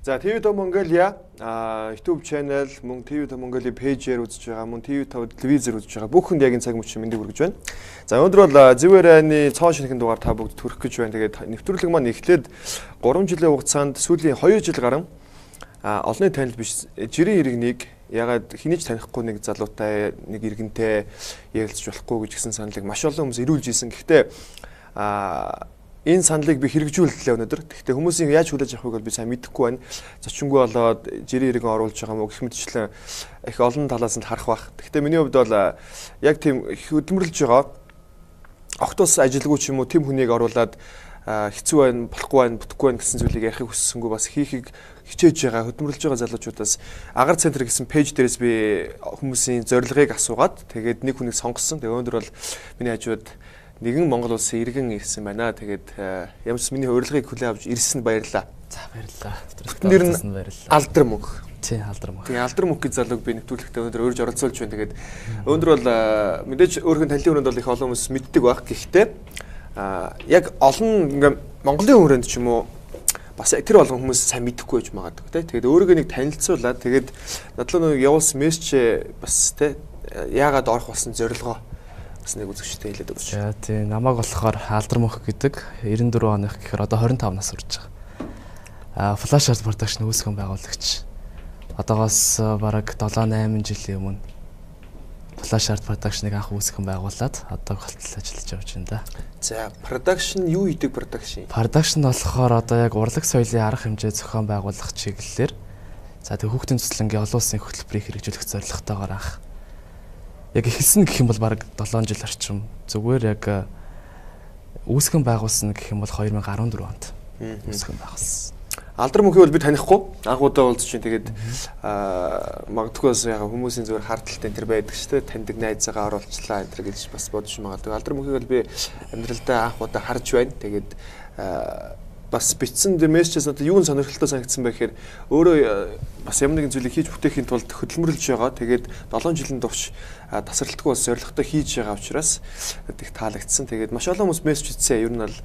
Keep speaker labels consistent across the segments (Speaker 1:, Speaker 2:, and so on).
Speaker 1: За TV5 Mongolia YouTube channel мөн TV5 Mongolia page-ээр үзэж байгаа, мөн TV5 телевизээр үзэж байгаа бүх хүнд яг энэ цаг мөчид мэндийг хүргэж байна. За өнөөдөр бол Zevuun-ы цоо шинэхэн дугаар та бүгд төрөх гэж байна. Тэгээд нэвтрүүлэг маань эхлээд 3 жилийн хугацаанд сүүлийн 2 жил гарan олонний танил биш жирийн иргэнийг ягаад хинэж танихгүй нэг залуутай нэг иргэнтэй ярилцж болохгүй гэж гисэн саналыг маш олон хүмүүс ирүүлж ирсэн. Гэхдээ энэ саналыг би хэрэгжүүллээ өнөөдөр. Гэхдээ хүмүүсийн яаж хүлээж авахыг бол би сайн мэдэхгүй байна. Зочингүй болоод жирийн иргэн оруулж байгаа мó гэх мэтчлэн их олон талаас нь харах бах. Гэхдээ миний хувьд бол яг тийм хөдөлмөрлөж байгаа октоос ажилгүй ч юм уу тийм хүнийг оруулаад хэцүү байна, болохгүй байна, бүтэхгүй байна гэсэн зүйлийг ярихыг хүссэнгүй бас хийхийг хичээж байгаа хөдөлмөрлөж байгаа залуучуудаас агаар центр гэсэн пэйж дээрээс би хүмүүсийн зорилгыг асуугаад тэгээд нэг хүнийг сонгосон. Тэгээд өнөөдөр бол миний хажууд нэгэн Монгол улсын иргэн ирсэн байна. Тэгээд ямар ч миний урилгыг хүлээн авч ирсэнд баярлалаа. За баярлалаа. Нэр нь Алдармөнх. Тий, Алдармөнх. Тэгээ Алдармөнх гэж залууг би нэвтрүүлэгтээ өнөөдөр урьж оролцуулж байна. Тэгээд өнөөдөр бол мэдээж өөрхөн танилын өрөөнд бол их олон хүмүүс мэддэг байх. Гэхдээ яг олон ингээм Монголын өрөөнд ч юм уу бас тэр болгон хүмүүс сайн мэдэхгүй байж магадгүй тий. Тэгээд өөрийгөө нэг танилцуулаад тэгээд надлаа нэг явуулсан мессеж бас тий яагаад орох болсон зорилгоо бас нэг үзэгчтэй хэлээд өгч. За тий намайг болохоор Aldarmonkh гэдэг 94 оных гэхээр одоо 25 нас хүрч байгаа. Flash art production үүсгэн байгуулагч. Одоогоос бараг 7-8 жилийн өмнө Flash art production-ыг анх үүсгэн байгуулад одоо голтол ажиллаж явж байна да. За production юу хийдэг production? Production болохоор одоо яг урлаг соёлын арга хэмжээ зохион байгуулах чиглэлээр за тэг хүүхдийн цэцлэнгийн олон улсын хөтөлбөрийг хэрэгжүүлэх зорилготойгоор анх яг эхэлсэн гэх юм бол бараг 7 жил орчим зүгээр яг үүсгэн байгуулсан гэх юм бол 2014 онд үүсгэн байгуулсан. Aldarmonkh бол би танихгүй анх удаа уулзч чинь тэгээд магадгүй яг хүмүүсийн зүгээр хардталтай энэ төр байдаг шүү дээ таньдаг найзаагаа оруулчлаа энэ төр гэж бас бодож магадгүй. Aldarmonkh бол би амьдралдаа анх удаа харж байна. Тэгээд бас бичсэн мессежээс надад юу сонирхолтой санагдсан бэ гэхээр өөрөө бас ямар нэгэн зүйлийг хийж бүтээхийн тулд хөдөлмөрлөж байгаа. Тэгээд 7 жилийн турш тасралтгүй бас зорилготой хийж байгаа учраас их таалагдсан. Тэгээд маш олон хүмүүс мессеж хийсэн. Ер нь бол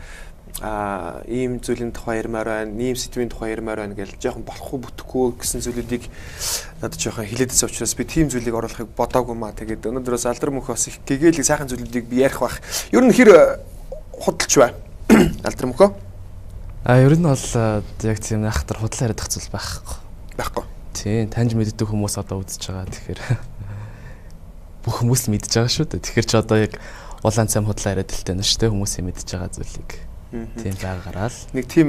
Speaker 1: ийм зүйлийн тухай ярмаар байна, ийм сэдвийн тухай ярмаар байна гэж жоохон болохгүй бүтэхгүй гэсэн зүйлүүдийг надад жоохон хилээдсэн учраас би тийм зүйлийг оруулахыг бодоагүй маа. Тэгээд өнөөдрөөс Aldarmonkh бас их гэгээлэг сайхан зүйлүүдийг би ярих бах. Ер нь хэр худалч бай. Aldarmonkh. Ер нь бол яг тийм ахтар худлаа яриад зүйл байхгүй. Байхгүй. Тийм, таньж мэддэг хүмүүс одоо үзэж байгаа. Тэгэхээр бүх хүмүүс л мэдж байгаа шүү дээ. Тэгэхээр ч одоо яг улаан цайм худлаа яриад л тань шүү дээ. Хүмүүсийн мэдж байгаа зүйлийг. Тийм байгаараа л. Нэг тийм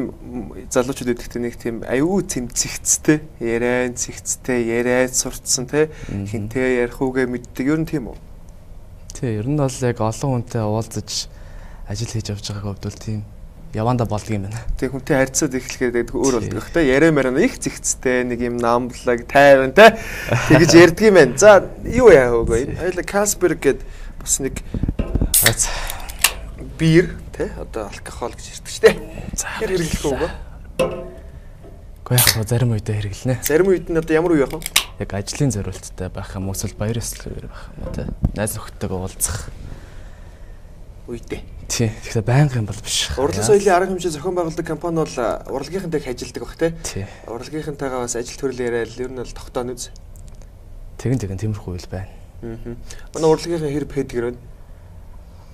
Speaker 1: залуучууд өгдөгтэй нэг тийм аюу цэмцэгцтэй, яриан цэгцтэй, яриад сурцсан те хинтээ ярих үгээ мэддэг. Ер нь тийм үү? Тийм, ер нь бол яг олон хүнтэй уулзаж ажил хийж явж байгааг хувьд бол тийм яванда болдго юм байна. Тэг хүнтэй харьцаад эхлэхээр өөр болдог те яриа мараа их зэгцтэй нэг юм намблаг тайван те тэгэж ярьдаг юм байна. За юу яа хөөгүй. Хоёул Касперг гээд бас нэг бир те одоо алкогол гэж ярьдаг штэ. За хэр хэрэглэх үү? Гэхдээ яг зарим үедээ хэрэглэнэ. Зарим үед нь одоо ямар үе явах вэ? Яг ажлын зорилттой байх юм уу эсвэл баяр ёслолоор байх юм уу те. Найз нөхдөдөө уулзах үедээ. Тий. Тэгэхээр байнгын бол биш. Урлаг соёлын арга хэмжээ зохион байгуулдаг компани бол урлагийнхантай ажилладаг бах те. Урлагийнхантайгаа бас ажил төрөл яриад ер нь бол тогтооно үз. Тэгэн тиймэрхүү үйл байна. Манай урлагийнхын хэр пэдгэр байна?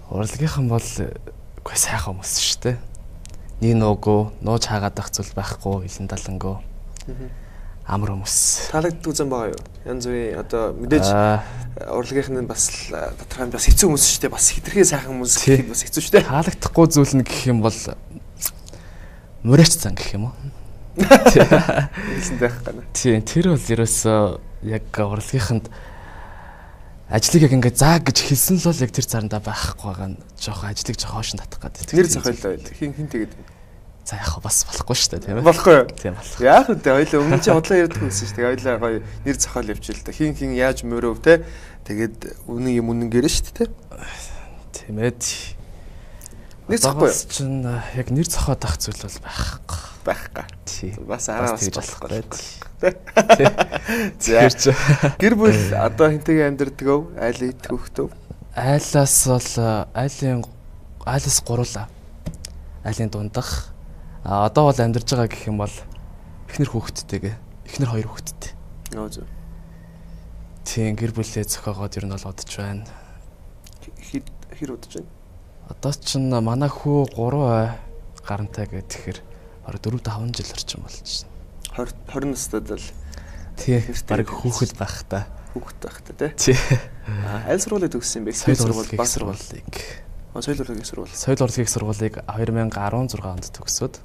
Speaker 1: Урлагийнхан бол үгүй сайхан хүмүүс шүү дээ. Нэг нуугөө, нууж хаагаад ах зүйл байхгүй, хилэн далангөө. Амар хүмүүс. Таалагддаг зам байгаа юу? Янз бүрийн одоо мэдээж урлагийнхан нь бас тодорхой бас хэцүү хүмүүс шүү дээ. Бас хитрхээ сайхан хүмүүс бас хэцүү шүү дээ. Таалагдахгүй зүйл нь гэх юм бол мөрөөч цан гэх юм уу? Хэлсэн байх гана. Тийм, тэр бол ерөөсөө яг урлагийнханд ажлыг яг ингээд заа гэж хэлсэн л бол яг тэр цаандаа байхгүй байгаа нь жоохон ажлыг жоохон хоош татах гэдэг. Нэр зохиолоо хин тэгээд за яг бас болохгүй шүү дээ тийм ээ. Болохгүй юу? Тийм болох. Яг үү хоёул өмнө чи худлаа ярьдаг байсан шүү дээ. Хоёулаа гоё нэр зохиол явчихил та. Хин яаж мөрөв те. Тэгээд үнэн юм үнэн гэрэн шүү дээ тийм ээ. Нэр зохиол чинь яг нэр зохиод ах зүйл бол байхгүй. Байхгүй. Тий. Бас араа бас болохгүй. За. Гэр бүл одоо хинтэйгээ амьдардаг өө? Айл идэх хөхтөв? Айлаас бол айлаас гурлаа. Айлын дундах. Одоо бол амьдарч байгаа гэх юм бол
Speaker 2: эхнэр хүүхэдтэйгээ. Эхнэр 2 хүүхэдтэй.
Speaker 1: Оо зөв.
Speaker 2: Тийм гэр бүлээ зохиогоод ер нь бол удаж байна.
Speaker 1: Хэр удаж байна?
Speaker 2: Одоо ч манай хүү 3 гарантай гэхээр бараг 4-5 жил орчим болж байна.
Speaker 1: 20 настайд л
Speaker 2: тий бараг хүүхэд байх та.
Speaker 1: Хүүхэд байх та тий. Аль сургуулийг төгссөн бэ?
Speaker 2: Соёл урлагийн сургуулийг.
Speaker 1: Соёл урлагийн сургууль.
Speaker 2: Соёл урлагийн сургуулийг 2016 онд төгсөөд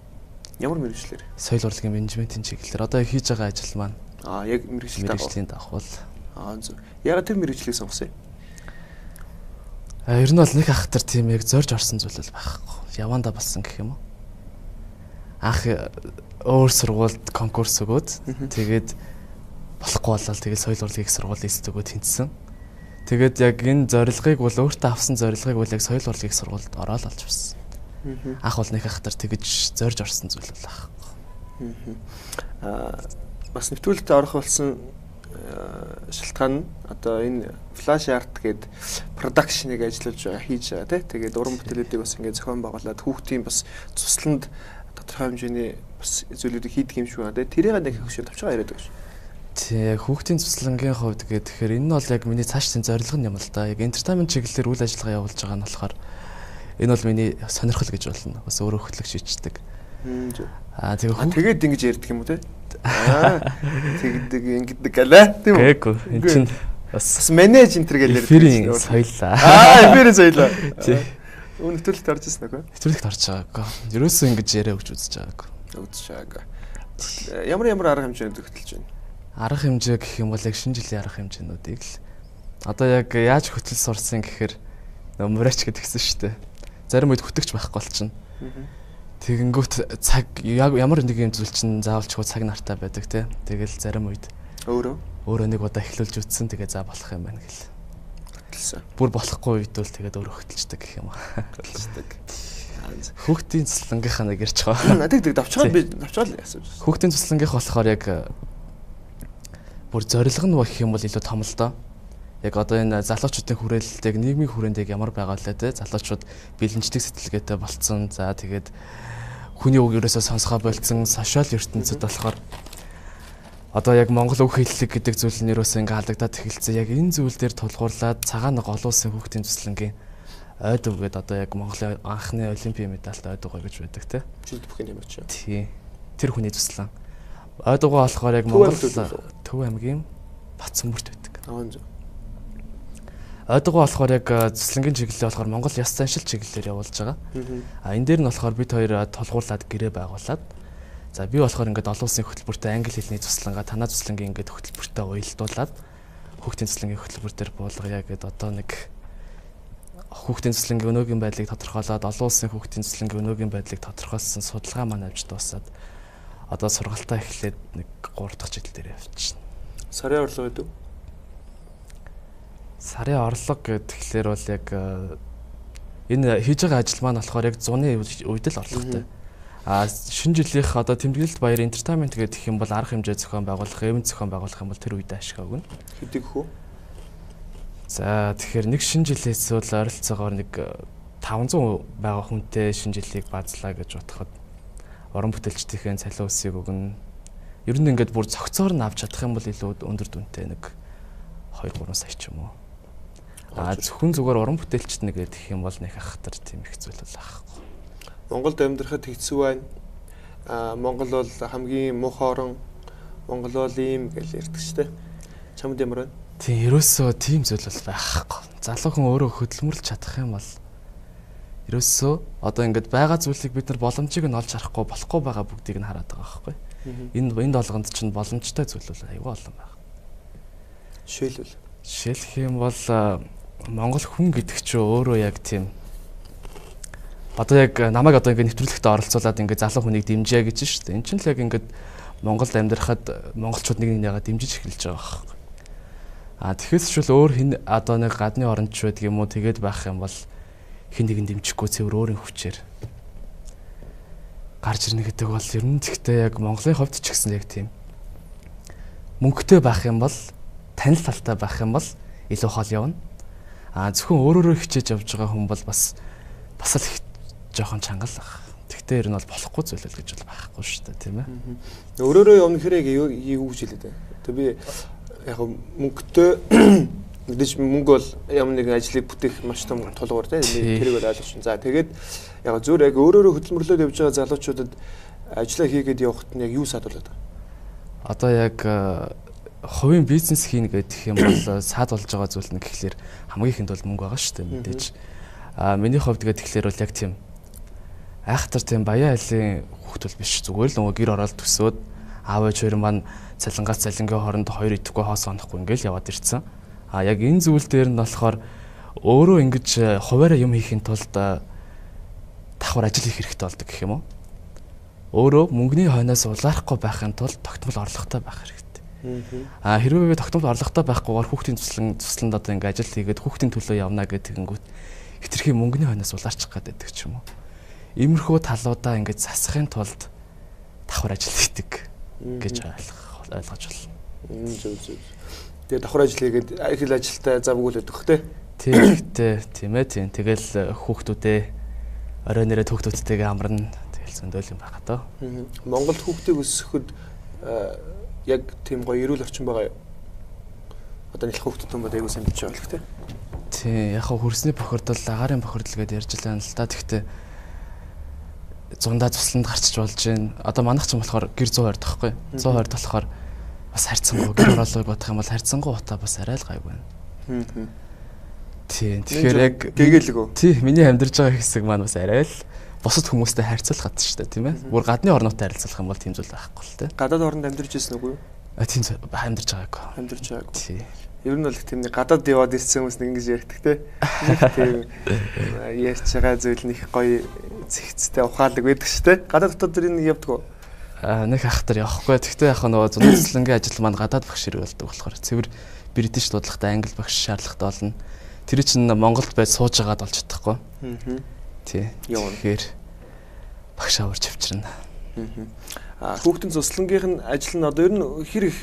Speaker 1: ямар мэргэжлэр?
Speaker 2: Соёл урлагийн менежментийн чиглэлээр одоо хийж байгаа ажил маань
Speaker 1: яг мэргэжлийн
Speaker 2: давхвал.
Speaker 1: Зөв. Яг тэр мэргэжлийг сонгосон юм.
Speaker 2: Ер нь бол нэг ахтар тийм яг зорж орсон зүйл байхгүй. Яванда болсон гэх юм уу? Анх өөр сургуульд конкурс өгөөд тэгээд болохгүй болол тэгээд соёл урлагийн сургууль эсдэгөө тэнцсэн. Тэгээд яг энэ зорилгыг бол өөртөө авсан зорилгыг бол яг соёл урлагийн сургуульд ороод олж авсан. Анх бол нэг ахтар тэгэж зорж орсон зүйл бол байхгүй.
Speaker 1: Бас нэвтрүүлэгт орох болсон шалтгаан нь одоо энэ флаш арт гэдэг продакшныг ажиллаж байгаа хийж байгаа тий. Тэгээд уран бүтээлүүдийг бас ингээд зохион байгуулад хүүхдийн бас цусланд тодорхой хэмжээний бас зүйлүүдийг хийдэг юм шиг байна тий. Тэрийг нэг хөшөө тавчгаа яриад байгаа шүү.
Speaker 2: Тий, хүүхдийн цуслангийн хувьд тэгэхээр энэ нь бол яг миний цаашдын зорилго юм л да. Яг entertainment чиглэлээр үйл ажиллагаа явуулж байгаа нь болохоор энэ бол миний сонирхол гэж болно. Бас өөрөө хөтлөг шийддэг.
Speaker 1: Тэгээд ингэж ярьдаг юм уу те? Тэгдэг ингэдэг галаа тийм үү?
Speaker 2: Гээгүй. Энд чинь бас
Speaker 1: менеж энтер гэж ярьдаг.
Speaker 2: Эфирийн соёлаа.
Speaker 1: Эфирийн соёлаа. Тий. Нэвтрүүлэгт орж ирсэн үгүй?
Speaker 2: Нэвтрүүлэгт орж байгаагүй. Ерөөсөө ингэж яриа өгч үзэж байгаагүй.
Speaker 1: Үзэж байгаагүй. Ямар арга хэмжээнд хөтөлж байна?
Speaker 2: Арга хэмжээ гэх юм бол яг шинэ жилийн арга хэмжээнүүдийг л одоо яг яаж хөтөл сурсан гэхээр мөрөөч гэдгсэн шүү дээ. Зарим үед хөтөгч байхгүй болчихно. Тэгэнгүүт цаг ямар нэг юм зүйл чинь заавалчгүй цаг нартай байдаг тий. Тэгэл зарим үед өөрөө нэг удаа эхлүүлж үтсэн тэгээ за болох юм байна гэл. Хөтөлсөн. Бүр болохгүй үед бол тэгээд өөрөө хөтөлждөг гэх юм аа. Хөтөлждөг. Хүүхдийн цуслангийнхаа нэг ярьж байгаа.
Speaker 1: Тэг давчгаад яасан.
Speaker 2: Хүүхдийн цуслангийнх болохоор яг бүр зорилго нь гэх юм бол илүү том л доо. Яг одоо энэ залуучуудын хүрээлэлтэйг нийгмийн хүрээндээ ямар байгаа лээ те залуучууд бэлэнчдэг сэтгэлгээтэй болцсон. За тэгээд хүний үг ерөөсөө сонсгоо болцсон сошиал ертөнцид болохоор одоо яг монгол үг хэллэг гэдэг зүйл нь ерөөсөө ингээ халагдаад эхэлсэн. Яг энэ зүйл дээр тулгуурлаад цагаан нэг олон улсын хүүхдийн цуслангийн ойд үгээд одоо яг Монголын анхны олимпийн медальт ойд угаа гэж байдаг те.
Speaker 1: Жид бүхэн юм очив.
Speaker 2: Тий. Тэр хүний цуслан. Ойд угаа болохоор яг Монгол Төв аймгийн Батцанбүрт байдаг. Ойд угаа болохоор яг цуслангийн чиглэлээ болохоор Монгол яс заншил чиглэлээр явуулж байгаа. Энэ дээр нь болохоор бид хоёр тулгуурлаад гэрээ байгуулад за би болохоор ингээд олон улсын хөтөлбөртэй англи хэлний цуслангаа танаа цуслангийн ингээд хөтөлбөртэй уялдуулад хүүхдийн цуслангийн хөтөлбөр дээр буулгая гэдэг одоо нэг хүүхдийн цуслангийн өнөөгийн байдлыг тодорхойлоод олон улсын хүүхдийн цуслангийн өнөөгийн байдлыг тодорхойлсон судалгаа маань авч дуусаад одоо сургалтаа эхлээд нэг 3 дахь жил дээр явчихна.
Speaker 1: Сарын орлого гэдэг.
Speaker 2: Сарын орлого гэхлээр бол яг энэ хийж байгаа ажил маань болохоор яг 100-ны үед л орлоготой. Шинэ жилийнх одоо тэмдэглэлт баяр entertainment гэдэг юм бол арга хэмжээ зохион байгуулах, event зохион байгуулах юм бол тэр үедээ ашиг өгнө.
Speaker 1: Хэдэг хөө?
Speaker 2: За тэгэхээр нэг шинэ жилээс бол ойролцоогоор нэг 500 байгаа хүнтэй шинэ жилийг базлаа гэж бодоход орон бүтээлчдийн цалин өсийг өгнө. Ер нь ингээд бүр цогцоор нь авч чадах юм бол илүү өндөр дүнтэй нэг 2-3 сая ч юм уу. Зөвхөн зүгээр орон бүтээлчд нэг гэх юм бол нэг ахтар тийм их зүйл бол аахгүй.
Speaker 1: Монголд амьдрахад хэцүү байна. Монгол бол хамгийн муухай орон. Монгол бол ийм гэж ярьдаг шүү дээ. Чамд ямар байна?
Speaker 2: Тийм ерөөсөө тийм зүйл бол байхгүй. Залуухан өөрөө хөдөлмөрлж чадах юм бол ерөөсөө одоо ингээд байгаа зүйлийг бид нар боломжийг нь олж харахгүй болохгүй байгаа бүгдийг нь хараад байгаа байхгүй. Энд болгонд чинь боломжтой зүйл бол аюул олон байна. Жишээлх юм бол Монгол хүн гэдэг чинь өөрөө яг тийм одоо яг намайг одоо ингээд нэвтрүүлэгтээ оролцуулаад ингээд залуу хүнийг дэмжээ гэж шүү дээ. Энд чинь л яг ингээд Монголд амьдрахад монголчууд нэг нэгээ дэмжиж эхэлж байгаа байхгүй. Тэгэхээс ч бол өөр хин одоо нэг гадны оронд ч байдаг юм уу тэгээд байх юм бол хин нэгэн дэмжихгүй цэвэр өөрийн хүчээр гарч ирнэ гэдэг бол ер нь тэгтээ яг Монголын хувьд ч гэсэн яг тийм мөнгөтэй байх юм бол танил талтай байх юм бол илүү хол явна. Зөвхөн өөрөөрөө хичээж явж байгаа хүн бол бас л их жоохон чангал баг. Тэгтээ Гэхдээ ер нь бол болохгүй зүйл л гэж бол байхгүй шүү дээ, тийм ээ.
Speaker 1: Өөрөөрөө явна хэрэг юу гэж хэлээд байна. Тэгээ би яг мөнгөтэй мэдээж мөнгө бол ямар нэгэн ажлыг бүтээх маш том тулгуур тийм тэрийг бол ойлгож байна. За тэгээд яг зөв яг өөрөөрөө хөдөлмөрлөд явж байгаа залуучуудад ажиллаа хийгээд явахад нь яг юу саадуулаад байгаа?
Speaker 2: Одоо яг хувийн бизнес хийнэ гэдэг юм бол саад болж байгаа зүйл нь гэхлээр хамгийн ихэнд бол мөнгө байгаа шүү дээ мэдээж. Миний хувьд тэгэхээр бол яг тийм айхтар тийм баян айлын хүүхдүүл биш. Зүгээр л нөгөө гэр ороод төсөөд аав ээж хоёр маань цалингаас цалингийн хооронд хоёр идэхгүй хоос онохгүй ингээл яваад ирсэн. Яг энэ зүйл дээр нь болохоор өөрөө ингэж хуваараа юм хийхин тулд давхар ажил хийх хэрэгтэй болдог гэх юм уу? Өөрөө мөнгөний хойноос улаарахгүй байхын тулд тогтмол орлоготой байх хэрэгтэй. Хэрвээ тогтмол орлоготой байхгүйгээр хүүхдийн тусланд одоо ингэ ажил хийгээд хүүхдийн төлөө явна гэдэгэнгүүт хитрхи мөнгөний хойноос улаарчих гэдэг ч юм уу. Иймэрхүү талуудаа ингэж засахын тулд давхар ажил хийдэг гэж ойлгож байна.
Speaker 1: Зөв. Тэгээ давхар ажил хийгээд их л ажилтаа завгүй л өгөх те.
Speaker 2: Тийм ээ тийм. Тэгэл хүүхдүүдээ орой нэрээ хүүхдүүдтэйгээ амарна. Тэгэл зөндөөл юм байна даа.
Speaker 1: Монголд хүүхдийг өсгөхөд яг тийм гоё эрүүл орчин байгаа юу? Одоо нэлэх хүүхдүүд юм айгуу сайн мэдж байгаа л те.
Speaker 2: Тийм яг хөрсний бохирдол, агаарын бохирдол гэдээ ярьж байгаа л да. Тэгтээ зундаа тусланд гарчиж болж байна. Одоо манайх ч юм болохоор гэр 120 тахгүй. 120 болохоор бас харьцангуй гэр ороолойг бодох юм бол харьцангуй утаа бас арай л гайгүй байна. Тийм. Тэгэхээр яг
Speaker 1: гээгэлгөө.
Speaker 2: Тийм миний амьдарч байгаа хэсэг маань бас арай л бусад хүмүүстэй харьцуулах гэдэг шүү дээ, тийм ээ. Бүр гадны орнуудтай харьцуулах юм бол тийм зүйл байхгүй л те.
Speaker 1: Гадаад орнд амьдарч ирсэн үгүй юу?
Speaker 2: Тийм амьдарч байгаагүй.
Speaker 1: Амьдарч байгаагүй.
Speaker 2: Тийм.
Speaker 1: Ер нь бол тийм нэг гадаад яваад ирсэн хүмүүс нэг ингэж ярьдаг те. Тийм ярьж байгаа зүйл нь их гоё зэгцтэй ухаалаг байдаг шүү те. Гадаад дотоод тэр нэг явдаг уу?
Speaker 2: Нэг ахтар явахгүй. Тэгтээ яг нөгөө зунаслангийн ажил маань гадаад багш хэрэг болдог болохоор цэвэр бритиш дуудлагатай англи багш шаардлагатай болно. Тэр чинь Монголд байж сууж байгаад болж чадахгүй. Тий. Тэгэхээр багш аварч авчирна.
Speaker 1: Хүүхдийн цуслангийнх нь ажил нь одоо ер нь хэр их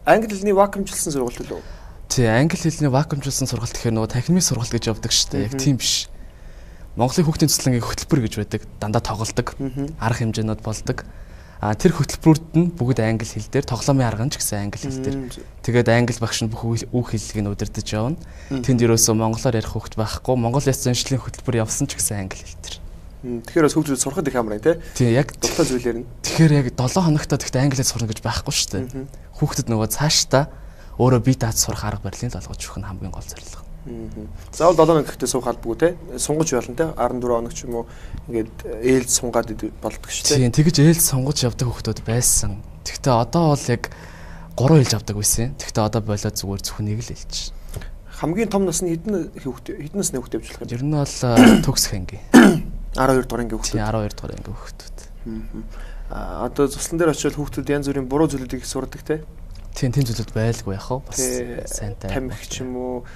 Speaker 1: англи хэлний вакуумжилсан сургалт үлээ.
Speaker 2: Тий, англи хэлний вакуумжилсан сургалт гэхээр нөгөө танхимын сургалт гэж явдаг шүү дээ. Яг тийм биш. Монголын хүүхдийн цуслангийн хөтөлбөр гэж байдаг. Дандаа тоглодог. Арга хэмжээнүүд болдог. Тэр хөтөлбөрүүд нь бүгд англи хэл дээр, тоглоомын арга нь ч гэсэн англи хэл дээр. Тэгээд англи багш нь бүх үг хэллэгийг нь удирдах явна. Тэнд ерөөсөө монголоор ярих хүүхд байхгүй. Монгол яс заншлийн хөтөлбөр явсан ч гэсэн англи хэл дээр.
Speaker 1: Тэгэхээр бас хүүхдүүд сурахад их амар тий.
Speaker 2: Тийм яг
Speaker 1: дуртай зүйлэр нь.
Speaker 2: Тэгэхээр яг 7 хоногтой тэгтээ англиар сурна гэж байхгүй шүү дээ. Хүүхдэд нөгөө цаашдаа өөрөө бие дааж сурах арга барилыг олгож өгөх нь хамгийн гол зорилго.
Speaker 1: Заавал 7 хоног гэхдээ суух албагүй тий. Сунгаж болно тий. 14 хоног ч юм уу ингээд ээлж сунгаад болдог шүү дээ.
Speaker 2: Тийм тэгэж ээлж сунгаж явдаг хүүхдүүд байсан. Тэгтээ одоо бол яг 3 ээлж авдаг байсан. Тэгтээ одоо болоод зүгээр зөвхөнийг л ээлж.
Speaker 1: Хамгийн том насны хэднээс нэг хүүхд явж болох юм.
Speaker 2: Ер нь бол төгсөх анги.
Speaker 1: 12 дугаар анги хүүхдүүд.
Speaker 2: 12 дугаар анги хүүхдүүд.
Speaker 1: Одоо цуслан дээр очиод хүүхдүүд янз бүрийн буруу зүйлүүдийг сурдаг тий.
Speaker 2: Тийм зүйлүүд байлгүй яхаа бас сайнтай.
Speaker 1: Тамхи ч юм уу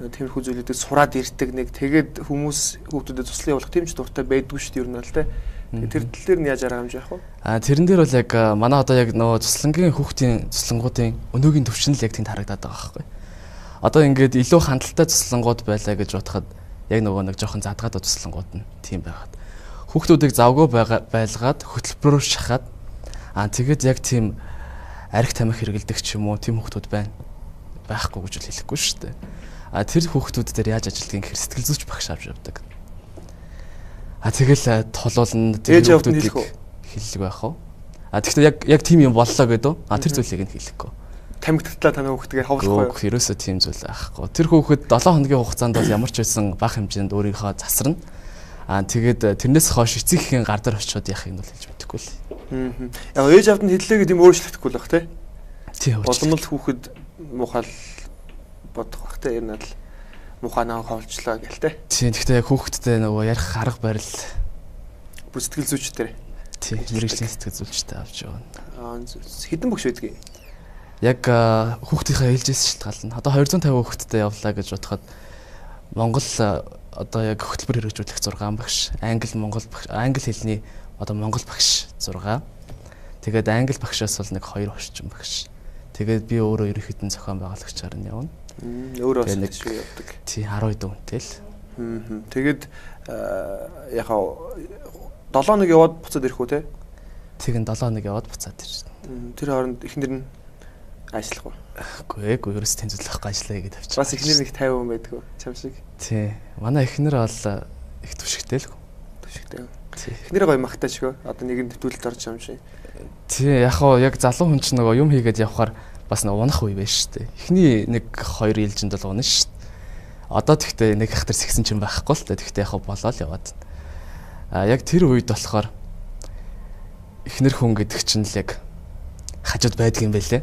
Speaker 1: тиймэрхүү зүйлүүдийг сураад ирдэг нэг тэгээд хүмүүс хүүхдүүдэд туслан явуулах тийм ч дуртай байдгүй шүү дээ ер нь л тий. Тэр тал дээр нь яаж арга хэмжих вэ?
Speaker 2: Тэрэн дээр бол яг манай одоо яг нөгөө цуслангийн хүүхдийн цуслангуудын өнөөгийн төвшин л яг тэнд харагдаад байгаа байхгүй. Одоо ингээд илүү хандлттай цуслангууд байлаа гэж бодоход яг нөгөө нэг жоохон задгаад туслангууд нь тийм байгаад. Хүүхдүүдийг завгүй байлгаад хөтөлбөрөөр шахаад тэгээд яг тийм арх тамхи хэрэгэлдэг ч юм уу тийм хүүхдүүд байна. Байхгүй гэж хэлэхгүй шүү дээ. Тэр хүүхдүүд дээр яаж ажилтгийг гэхээр сэтгэл зүйч багш авч явдаг. Тэгэл толуулна тэр хүүхдүүдийг хэллэг байх уу. Тэгэхдээ яг тийм юм боллоо гэдэг. Тэр зүйлийг нь хэлэхгүй.
Speaker 1: Тамхи татлаа танаа хүүхдгээ хавлахгүй.
Speaker 2: Ерөөсөө тийм зүйл байхгүй. Тэр хүүхэд 7 хоногийн хугацаанд бол ямар ч байсан бага хэмжээнд өөрийнхөө засарна. Тэгээд тэрнээс хойш эцэгхийн гар дээр очиод яхийг нь бол хэлж мэдэхгүй л.
Speaker 1: Яг ээж авд нь хэллээ гэдэг юм өөрчлөгдөхгүй л бах тий.
Speaker 2: Тийм.
Speaker 1: Боломжтой хүүхэд муухай бодох бах тий. Ер нь л муухай наа хавлжлаа гэл тий.
Speaker 2: Тийм. Гэхдээ яг хүүхэдтэй нөгөө ярих арга барил
Speaker 1: бүр сэтгэл зүйчтэй.
Speaker 2: Тийм. Мэргэжлийн сэтгэл зүйчтэй авч явна.
Speaker 1: Хэдэн багш байдгийг?
Speaker 2: Яг хүүхдийнхээ ээлжээс шалтгаална. Одоо 250 хүүхэдтэй явлаа гэж бодоход Монгол одоо яг хөтөлбөр хэрэгжүүлэх 6 багш, англи хэлний одоо монгол багш 6. Тэгээд англи багшаас бол нэг 2 орчим багш. Тэгээд би өөрөө ерөнхийдөө зохион байгуулагчаар нь явна.
Speaker 1: Өөрөө бас шүү явдаг.
Speaker 2: Тий 10 дүүнтэй л.
Speaker 1: Тэгээд яхаа 7 хоног яваад буцаад ирэх үү те?
Speaker 2: Тэгэн 7 хоног яваад буцаад ирсэн.
Speaker 1: Тэр хооронд эхнэр нь ажиллах уу?
Speaker 2: Үгүй ерөөс тэнцвэрлэхгүй ажиллая гэж тавьчих.
Speaker 1: Бас эхнэр нэг 50 хүн байдаг уу? Чам шиг.
Speaker 2: Тий. Манай эхнэр бол их түшигтэй л.
Speaker 1: Түшигтэй.
Speaker 2: Тий.
Speaker 1: Эхнэрээ гоё магтаачгүй. Одоо нэг нь төвлөлд орж юм шиг.
Speaker 2: Тий, яг хоо яг залуу хүн ч нөгөө юм хийгээд явхаар бас нэг унах үе байж штэ. Эхний нэг 2 ээлжинд бол унах штэ. Одоо тэгтээ нэг хахтар сэгсэн ч юм байхгүй л та. Тэгтээ яг болоо л яваад. Яг тэр үед болохоор эхнэр хүн гэдэг чинь л яг хажууд байдаг юм байлээ.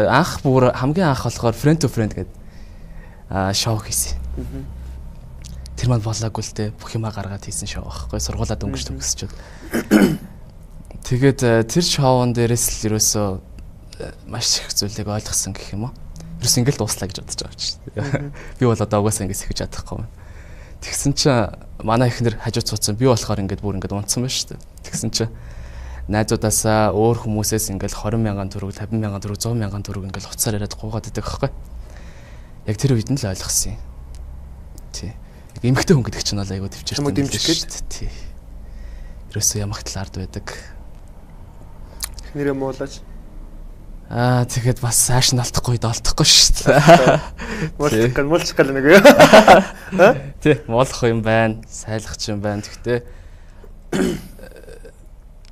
Speaker 2: Анх бүр хамгийн анх болохоор friend to friend гэдэг шоу хийсэн. Тэр манд болоогүй л те бүх юмаа гаргаад хийсэн шоу байхгүй сургуулаад өнгөж төгсчөөд. Тэгээд тэр шоун дээрээс л ерөөсөө маш их зүйлийг ойлгосон гэх юм уу. Ерөөс ингээл дууслаа гэж бодож байгаа ч. Би бол одоо угаасаа ингээс ихэж чадахгүй. Тэгсэн чинь манай эхнэр хажууд суудсан. Би болохоор ингээд бүр ингээд унтсан байна шүү дээ. Тэгсэн чинь найзуудаасаа өөр хүмүүсээс ингээл 20,000 төгрөг, 50,000 төгрөг, 100,000 төгрөг ингээл уцаар яриад гуугаад идэг байхгүй. Яг тэр үед нь л ойлгосон юм. Тий. Эмэгтэй хүн гэдэг чинь бол айгуу төвчээртэй.
Speaker 1: Чамд дэмжих гээд.
Speaker 2: Тий. Ерөөсөө ямагт л ард байдаг.
Speaker 1: Эхнэрээ муулаач.
Speaker 2: Тэгээд бас цааш нь алдахгүй доолдохгүй шүү дээ.
Speaker 1: Муулчих гал нэг юу?
Speaker 2: Тий, муулах юм байна, сайлгах юм байна. Тэгтээ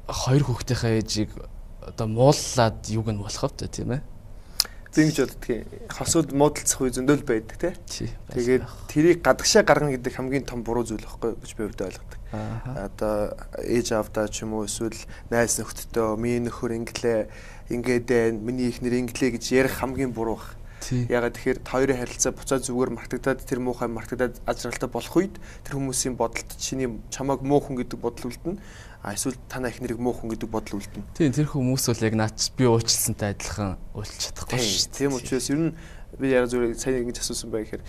Speaker 2: хоёр хүүхдийнхээ ээжийг одоо мууллаад юуг нь болох вэ тийм ээ?
Speaker 1: Би ингэж боддгийн. Хосууд муудалцах үе зөндөл байдаг тий. Тэгээд
Speaker 2: тэгээд
Speaker 1: тэрийг гадагшаа гаргана гэдэг хамгийн том буруу зүйл байхгүй гэж би өвдөө ойлгодог. Одоо ээж аавдаа ч юм уу эсвэл найз нөхдөдөө миний нөхөр ингээд миний эхнэр инглээ гэж ярих хамгийн буруу баг. Ягаад тэгэхээр хоёрын харилцаа буцаа зүгээр мартагдаад тэр муухай мартагдаад ажралтай болох үед тэр хүмүүсийн бодолд чиний чамайг муу хүн гэдэг бодол үлдэнэ. Эсвэл танаа эхнэрийг муу хүн гэдэг бодол үлдэнэ. Тийм
Speaker 2: тэр хүмүүс бол яг наач би уучлсантай адилхан уучлах чадахгүй шүү.
Speaker 1: Тийм учраас ер нь би яг зүгээр сайн ингэж асуусан бай гэхээр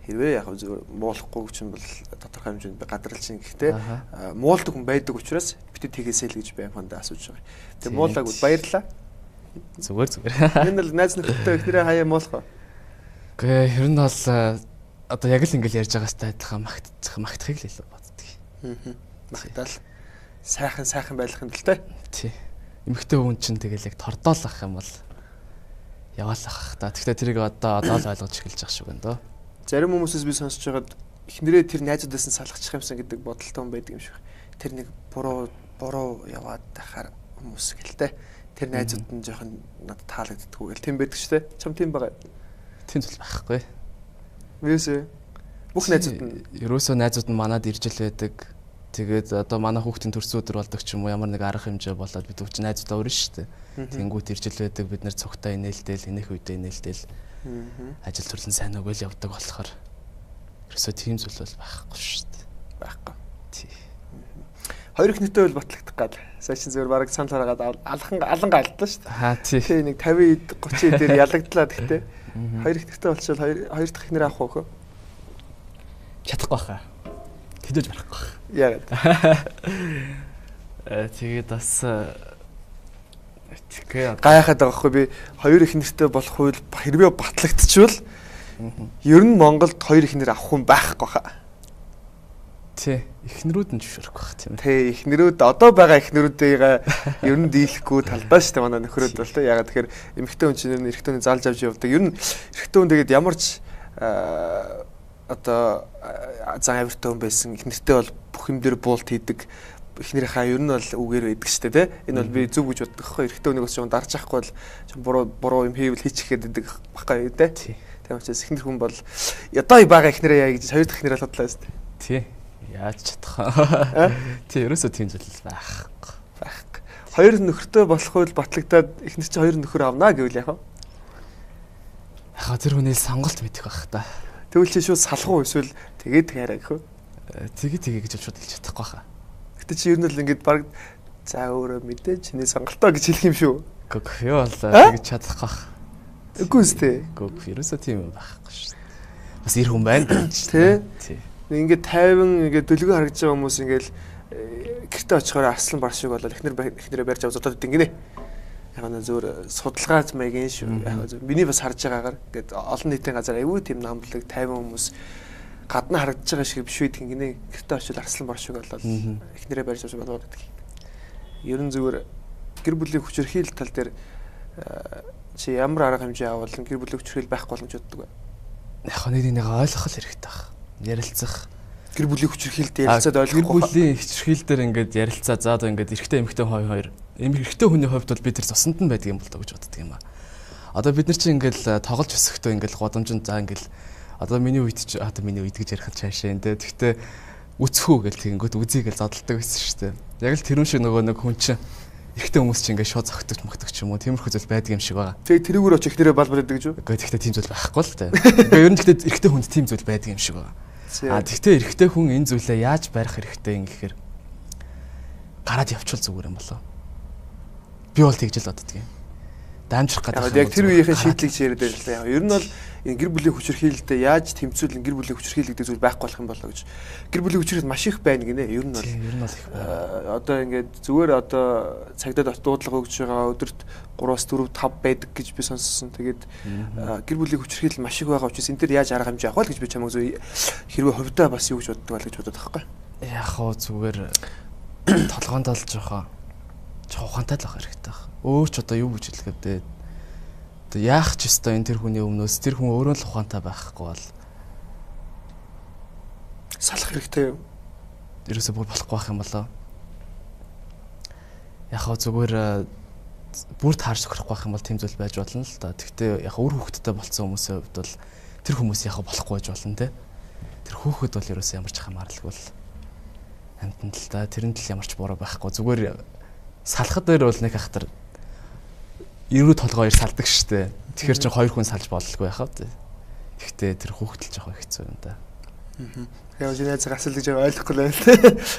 Speaker 1: хэрвээ яг зүгээр муулахгүй ч юм бол тодорхой хэмжээнд би гадралж ин гэхдээ муулдаг хүн байдаг учраас бид тэгээсэй л гэж би хамаандаа асууж байгаа. Тэгээ муулаагүй баярлаа. Зүгээр. Энэ л найз нөхдөдөө эхнэрээ хаяа муулах уу?
Speaker 2: Гэ ер нь бол одоо яг л ингээл ярьж байгаатай адилхан магтахыг л илүү боддөг.
Speaker 1: Магтаал сайхан байх юм л тэ.
Speaker 2: Тий. Эмэгтэй хүн чинь тэгэл яг тордоолах юм бол яваалах та. Тэгвэл тэрийг одоо л ойлгож эхэлж байгаа шүү гэн дөө.
Speaker 1: Зарим хүмүүсээс би сонсож байгаад эхнэрээ тэр найзуудаас нь салгачих юмсан гэдэг бодолтой хүн байдаг юм шиг. Тэр нэг буруу яваад тахаар хүмүүс гэлтэй. Тэр найзууд нь жоохон надад таалагддаггүй гэл тийм байдаг шүү дээ. Чам тийм байгаа.
Speaker 2: Тийм зүйл байхгүй.
Speaker 1: Вээсээ бүх найзууд нь
Speaker 2: ерөөсөө найзууд нь манад ирж л байдаг. Тэгээд одоо манай хүүхдийн төрсөн өдөр болдог ч юм уу ямар нэг арга хэмжээ болоод бид өвч найзуудаа өрнө шүү дээ. Тэнгүүт ирж л байдаг. Бид нэр цогтой инээлтэл, энэх үедээ инээлтэл ажил төрлөн сайн өгөөл явдаг болохоор ерөөсөө тийм зүйл бол байхгүй шүү дээ.
Speaker 1: Байхгүй.
Speaker 2: Тий.
Speaker 1: Хоёр их нэртэй бол батлагдах гал. Сая чин зөвөр бараг санал хараад аланга алдлаа шүү дээ.
Speaker 2: Тий.
Speaker 1: Нэг 50 30 дээр ялагдлаа гэхдээ хоёр их нэртэй болчихвол хоёр дахь их нэр авах уу?
Speaker 2: Чадахгүй хаа. Тэдэж барахгүй.
Speaker 1: Яагаад?
Speaker 2: Тэгээд бас
Speaker 1: гайхаад байгаа хгүй би хоёр их нэртэй болох үйл хэрвээ батлагдчихвал ер нь Монголд хоёр их нэр авах хүн байхгүй хаа.
Speaker 2: Тий, эхнэрүүд нь зөвшөөрөхгүй байх тийм ээ.
Speaker 1: Тий, эхнэрүүд одоо байгаа эхнэрүүдээ ер нь дийлэхгүй талбай шүү дээ манай нөхрөөд бол тий. Ягаад тэгэхээр эмэгтэй хүн чинь эрэгтэй хүн залж авч явдаг. Ер нь эрэгтэй хүн тэгээд ямар ч одоо зан авиртай хүн байсан эхнэртэй бол бүх юм дээр буулт хийдэг. Эхнэрийнхаа ер нь бол үгээр байдаг шүү дээ тий. Энэ бол би зөв гэж боддог хгүй. Эрэгтэй хүнийг бас жоохон дарж авахгүй бол буруу юм хийвэл хийчих гээд байдаг байхгүй тий. Тийм учраас эхнэр хүн бол одоо байгаа эхнэрээ яа гэж хоёр дахь эхнэрээ л бодлоо шүү дээ.
Speaker 2: Тий. Яаж чадах. Тий, ерөөсөө тийм зүйл байхгүй.
Speaker 1: Хоёр нөхөртэй болох үйл батлагдаад эхнэр чи хоёр нөхөр авнаа гэвэл яах вэ?
Speaker 2: Яхаа тэр хүнийг сонголт мэдэх байх та.
Speaker 1: Тэгвэл чи шууд салах уу эсвэл тэгээд яриа гэх үү?
Speaker 2: Тэгээ гэж шууд хэлж чадахгүй хаа.
Speaker 1: Гэтэ чи ер нь л ингэж баг за өөрөө мэдээ чиний сонголтоо гэж хэлэх юм шүү.
Speaker 2: Гэхдээ юу бол тэгж чадахгүй хаа.
Speaker 1: Үгүй ээ.
Speaker 2: Гэхдээ ерөөсөө тийм байхгүй шүү. Бас ир хүн байна
Speaker 1: тий. Тий. Ингээд 50 ингээд дөлгөө харагдж байгаа хүмүүс ингээд гэртээ очихоор арслан бар шиг болоод эхнэрээ барьж аваад зодод ингэнэ. Яг нь зөвөр судалгаач маягийн шүү. Яг зөв миний бас харж байгаагаар ингээд олон нийтийн газар аюу тийм намблаг 50 хүмүүс гадна харагдаж байгаа шиг биш үү гинэ. Гэртээ очиод арслан бор шиг болоод эхнэрээ барьж авч болоод гэдэг. Ер нь зүгээр гэр бүлийн хүчирхийл тал дээр чи ямар арга хэмжээ авал гэр бүлийн хүчирхийл байхгүй болно гэж боддог вэ?
Speaker 2: Яг нэг ойлгох хэрэгтэй баг. Ярилцах.
Speaker 1: Гэр бүлийн хүчирхийлд ярилцаад ойлгохгүй.
Speaker 2: Гэр бүлийн хүчирхийл дээр ингээд ярилцаа за одоо ингээд эрэгтэй эмэгтэй хоёр эрэгтэй хүний хувьд бол бид тэр цусанд нь байдаг юм бол гэж боддог юм аа. Одоо бид нар чинь ингээд тоглож өсөхдөө ингээд годомжинд за ингээд одоо миний үед ч одоо миний үед гэж ярих цаашаа энэ тэгтээ үцхүү гэл тэгэнгүүт үзье гэж зодтолдог байсан шүү дээ. Яг л тэрүүн шиг нөгөө нэг хүн чинь эрэгтэй хүмүүс чинь ингээд шууд зогтогч мөгтөгч юм уу тиймэрхүү зүйл байдаг юм шиг байгаа.
Speaker 1: Тэгээ тэрүүгээр очих ихнэрээ балбараад гэж юу?
Speaker 2: Гэхдээ тэгтээ тийм зүйл байхгүй л дээ. Гэхдээ ер нь тэгтээ эрэгтэй хүнд тийм зүйл байдаг юм шиг байгаа. Тэгтээ эрэгтэй хүн энэ зүйлээ яаж барих хэрэгтэй юм гэхээр гараад явчвал зүгээр юм болоо. Би бол тэгж л боддог юм. Дамжрах гэдэг.
Speaker 1: Яг тэр үеийнхээ шийдлийг яриад байлаа. Ер нь бол энэ гэр бүлийн хүчирхийлэлдээ яаж тэмцүүл гэр бүлийн хүчирхийлэл гэдэг зүйл байхгүй болох юм болоо гэж. Гэр бүлийн хүчирхийлэл маш их байна гинэ. Ер нь бол одоо ингээд зүгээр одоо цагдаад дуудлага өгж байгаа өдөрт 3-4 5 байдаг гэж би сонссон. Тэгээд гэр бүлийн хүчирхийлэл маш их байгаа учраас энэ төр яаж арга хэмжээ авах вэ гэж би чамайг зөв хэрвээ хувьдаа бас юу гэж боддог вэ гэж бодоод байгаа байхгүй. Яг
Speaker 2: хоо зүгээр толгоонд л жоохон ухаантай л байх хэрэгтэй байна. Өөр ч одоо юу гэж хэлэх вэ? Одоо яах ч ёстой энэ тэр хүний өмнөөс тэр хүн өөрөө л ухаантай байхгүй бол салах хэрэгтэй юу? Ерөөсөө болохгүй байх юм болоо. Яг хоо зүгээр бүр таарч өгөхгүй байх юм бол тийм зүйл байж болно л да. Гэхдээ яг өөр хүүхэдтэй болцсон хүмүүсийн хувьд бол тэр хүмүүс яг болохгүй байж болно те. Тэр хүүхэд бол ерөөсөө ямар ч хамааралгүй бол амтнд л да. Тэрэнд л ямар ч буруу байхгүй. Зүгээр салхад дээр бол нэг хахтар ерөө толгоо ир салдаг штэ. Тэгэхээр чинь хоёр хүн салж бололгүй яхав. Гэхдээ тэр хүүхэд л жоохон хэцүү юм да. Яг үнэ згасал гэж ойлгохгүй л байна.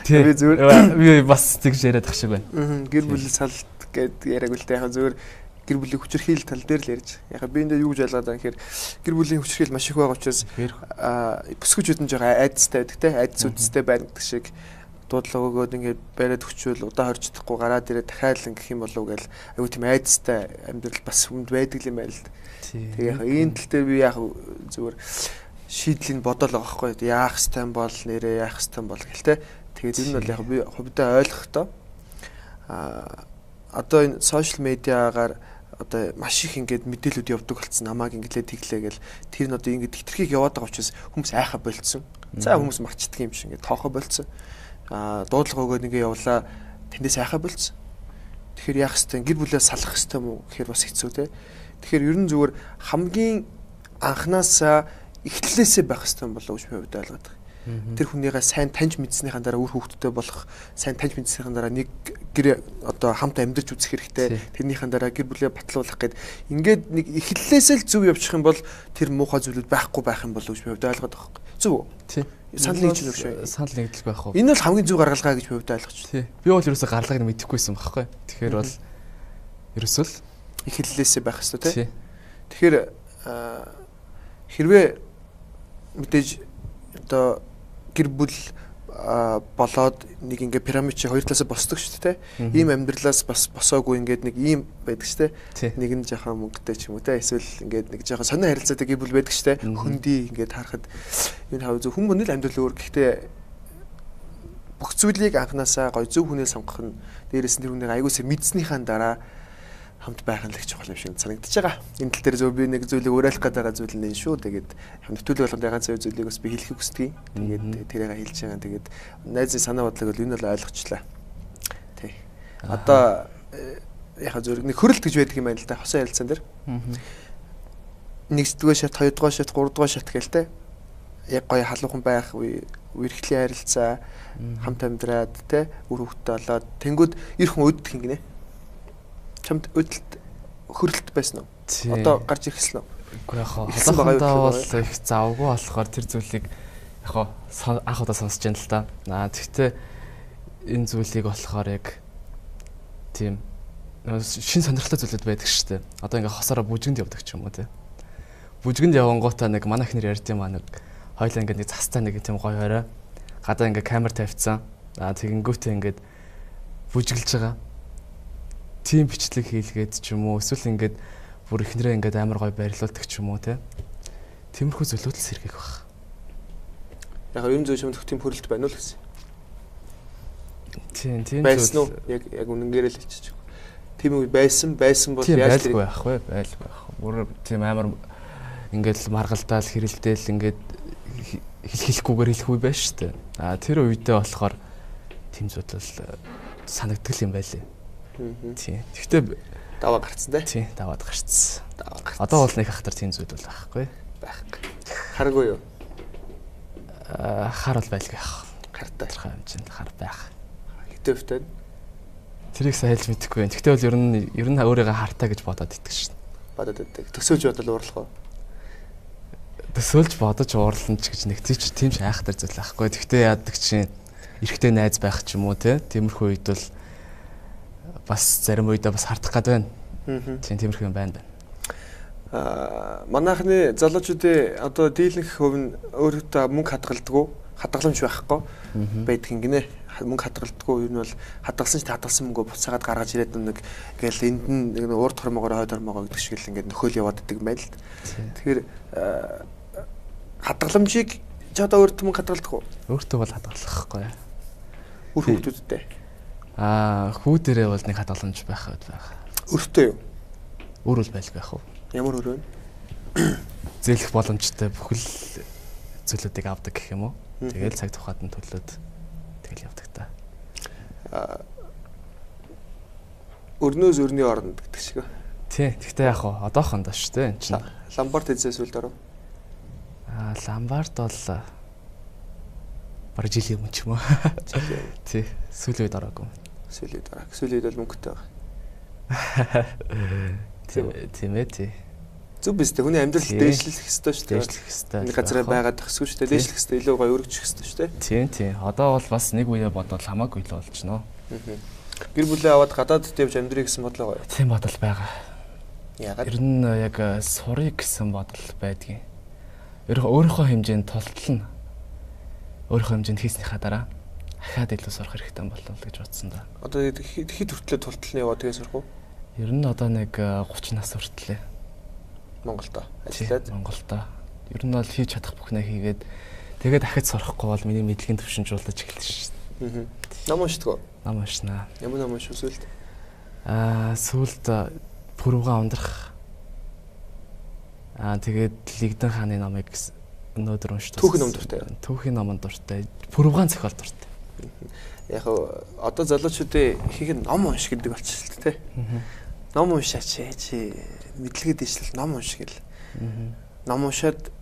Speaker 2: Би зүгээр би бас тэгж яриад ах шиг байна. Гэр бүл салт гэд яриаг л да. Яг зүгээр гэр бүлийн хүчирхийл тал дээр л ярьж. Яг би энэ юу гэж ойлгоод байгаа гэхээр гэр бүлийн хүчирхийл маш их байгаа учраас бүсгүүчүүд нь жоохон айдастай байдаг те. Айдас үдстэй байна гэдэг шиг дуудлага өгөөд ингээд бариад өчвөл удаа хорждохгүй гараад ирээ дахиад л ингэх юм болов гэл аюу тийм айдастай амьдрал бас хүнд байдаг юм байл л. Тэгээ яг энэ тал дээр би яг зүгээр шийдлийг бодоол байгаа байхгүй яах хэвтан бол нэрээ яах хэвтан бол гэл те. Тэгээд энэ бол яг би хувьдаа ойлгохдоо одоо энэ сошиал медиагаар одоо маш их ингээд мэдээлүүд явдаг болсон намааг инглээ тэглээ гэл тэр нь одоо ингээд хитрхийг яваад байгаа учраас хүмүүс айхаа болцсон. За хүмүүс мачдаг юм шиг ингээд тоохоо болцсон. Дуудлага өгөөд ингээ явлаа тэндээс айхаа болцсон. Тэгэхээр яах хэвтан гэр бүлээ салах хэвтан юм уу гэхээр бас хэцүү те. Тэгэхээр ер нь зүгээр хамгийн анханасаа эхлэлээсээ байх хэвтан болов уу гэж би хувьдаа ойлгоод байгаа. Тэр хүнийгээ сайн таньж мэдснийхэн дараа үр хүүхдтэй болох, сайн таньж мэдснийхэн дараа нэг гэр одоо хамт амьдарч үзэх хэрэгтэй. Тэрнийхэн дараа гэр бүлээ батлуулах гээд ингээд нэг эхлэлээсээ л зөв явчих юм бол тэр муухай зүйлүүд байхгүй байх юм болов уу гэж би хувьдаа ойлгоод байгаа. Зөв үү? Тий. Санал нэгж юм шүү. Санал нэгдэл байх уу? Энэ бол хамгийн зөв гаргалгаа гэж би хувьдаа ойлгож байна. Тий. Би бол ерөөсөө гаргалгааг мэдэхгүйсэн байхгүй. Тэгэхээр бол ерөөсөө л эхлэлээсээ байх хэрэгтэй тий. Тэгэхээр хэрвээ мэдээж одоо гэр бүл болоод нэг ингээ пирамид чи хоёр талаас босдог шүү дээ. Ийм амьдралаас бас босоогүй ингээд нэг ийм байдаг шүү дээ. Нэг нь жоохон мөнгөтэй ч юм уу те. Эсвэл ингээд нэг жоохон сонио харилцаатай гэр бүл байдаг шүү дээ. Хөндөй ингээд харахад энэ хав зөв хүн бүнэл амьдрал өөр. Гэхдээ бүх зүйлийг анханасаа гой зөв хүнээ сонгох нь дээрээс нь тэр хүнийг аягуулсаа мэдснийхаа дараа хамт байх нь л их чухал юм шиг санагдаж байгаа. Энэ тал дээр зөв би нэг зүйлийг уриалах гээд байгаа зүйл нь шүү. Тэгээд нөтөлөг болгонд байгаа зүйлийг бас би хэлэхийг хүсдэг. Тэгээд тэрийг хэлж байгаа. Тэгээд найзын санаа бодлого бол энэ бол ойлгочлаа. Тий. Одоо яхаа зөв нэг хөрөлт гэж байдаг юм байна л да. Хосон ярилцсан дээр. 1-р шат, 2-р шат, 3-р шат гэлтэй. Яг гоё халуухан байх үерхлийн харилцаа хамт амьдраад те үр хөвгтөө болоод тэнгууд ир хүн өддөг юм гинэ. Чамд өдөлт хөрөлт байсан уу? Одоо гарч ирсэн үү? Үгүй яах вэ? Холоохондоо бол их завгүй болохоор тэр зүйлийг яг анх удаа сонсож байна л да. Тэгтээ энэ зүйлийг болохоор яг тийм шин сонирхолтой зүйлүүд байдаг шүү дээ. Одоо ингээ хосороо бүжгэнд явдаг ч юм уу те. Бүжгэнд явангуудаа нэг манай ихнэр ярьд юм аа нэг хоёлаа ингээ нэг цастай нэг тийм гоё хорой гадаа ингээ камер тавьчихсан. Тэгэнгүүтээ ингээд бүжгэлж байгаа. Тим бичлэг хийлгээд ч юм уу эсвэл ингээд бүр ихнэрээ ингээд амар гоё барилуулдаг ч юм уу те. Тиймэрхүү зүйлүүд л сэргийх баг.
Speaker 1: Яг юм зөв шимдэх тийм хөрөлт байна уу л гэсэн.
Speaker 2: Тийм
Speaker 1: байсан уу? Яг үнэнгээр л хэлчих. Тийм үү байсан бол яаж
Speaker 2: байлгүй байх вэ? Бүр тийм амар ингээд маргалдаал хэрэлдээл ингээд хэлэхгүйгээр хэлэхгүй байж штэ. Тэр үедээ болохоор тийм зүйл бол санагддаг юм байлээ. Тийм. Гэхдээ
Speaker 1: даваа гарцсан те.
Speaker 2: Тийм, даваад гарцсан. Одоо бол нэг хахтар тийм зүйл бол байхгүй.
Speaker 1: Байхгүй. Харгүй юу?
Speaker 2: Хар бол байлгүй яах.
Speaker 1: Хартай.
Speaker 2: Хэмжээнд хар байх.
Speaker 1: Хитөвтэй.
Speaker 2: Тэрийг сайлж мэдэхгүй байна. Гэхдээ бол ер нь өөрийгөө хартаа гэж бодоод итгэв шин.
Speaker 1: Бодоод идэг. Төсөөлж бодол уурлах уу?
Speaker 2: Төсөөлж бодож уурлан ч гэж нэг тийм ч айхтар зүйл байхгүй. Гэхдээ яадаг чинь эрэгтэй найз байх ч юм уу те. Тиймэрхүү үед бол бас зарим үедээ бас хардах гад байна. Тиймэрхүү юм байна.
Speaker 1: Манайхны залуучуудын одоо дийлэнх хөв нь өөрөөдөө мөнгө хадгалдаггүй, хадгаламж байхгүй байдаг юм гинэ. Мөнгө хадгалдаггүй юу нь бол хадгалсан ч хадгалсан мөнгөө буцаагаад гаргаж ирээд нэг ингээл энд нь урд хормогоор хойд хормогоо гэдэг шиг л ингээд нөхөөл яваад идэг юм байна л. Тэгэхээр хадгаламжийг ч одоо өөртөө мөнгө хадгалдаггүй.
Speaker 2: Өөртөө бол хадгалахгүй.
Speaker 1: Үр хүүхдүүдтэй.
Speaker 2: Хүүдэрээ бол нэг хадгаламж байх.
Speaker 1: Өөртөө юу?
Speaker 2: Өөр бол байлгүй яах вэ?
Speaker 1: Ямар өөр вэ?
Speaker 2: Зээлэх боломжтой бүхэл зүйлүүдийг авдаг гэх юм уу? Тэгэл цаг тухайд нь төлөөд тэгэл явдаг та.
Speaker 1: Өрнөөс өрний оронд гэдэг шиг.
Speaker 2: Тий, гэхдээ яг хаа одоохондоо шүү дээ. Энд чинь
Speaker 1: ламбард эзэс үл дөрөв.
Speaker 2: Ламбард бол бараг жилийн өмнө ч юм уу. Тий, сүүлийн үед ороогүй.
Speaker 1: Сүүлийн үед бол мөнгөтэй байгаа.
Speaker 2: Тийм ээ тий.
Speaker 1: Зүг биз дээ хүний амьдрал дээшлэх ёстой шүү дээ.
Speaker 2: Дээшлэх ёстой.
Speaker 1: Нэг газараа байгаад тахсгүй шүү дээ. Дээшлэх ёстой илүү гоё өргөжих ёстой шүү дээ.
Speaker 2: Тийм. Одоо бол бас нэг үеэ бодвол хамаагүй л болчихно.
Speaker 1: Гэр бүлээ аваад гадаад дэвж амьдрий гэсэн бодлоо гоё.
Speaker 2: Тийм бодол байгаа.
Speaker 1: Яагаад?
Speaker 2: Ер нь яг сурыг гэсэн бодол байдгийн. Өөрийнхөө хэмжээнд тултална. Өөрийнхөө хэмжээнд хийснийхаа дараа ахаад илүү сурах хэрэгтэй болов гэж бодсон да.
Speaker 1: Одоо хэд хүртлээ тулталны яваа тэгээ сурах уу?
Speaker 2: Ер нь одоо нэг 30 нас хүртлээ.
Speaker 1: Монголдо ажиллаад
Speaker 2: Монголдо. Ер нь бол хийж чадах бүхнээ хийгээд тэгээд дахиж сурахгүй бол миний мэдлэгийн түвшин жуулаж эхэлсэн шүү дээ.
Speaker 1: Ном уншдаг уу?
Speaker 2: Ном уншнаа.
Speaker 1: Ямар ном уншив сүлд?
Speaker 2: Сүлд Пүрвган ундрах. Тэгээд Лигдэн хааны номыг өнөөдөр уншдаг.
Speaker 1: Түүхийн ном дуртай.
Speaker 2: Түүхийн ном дуртай. Пүрвган зохиол дуртай.
Speaker 1: Яг одоо залуучуудын ихийг ном унш гэдэг болчихсон л тээ. Ном уншаач чи мэдлэгээ дэвшлэл ном унш гэл. Ном уншаад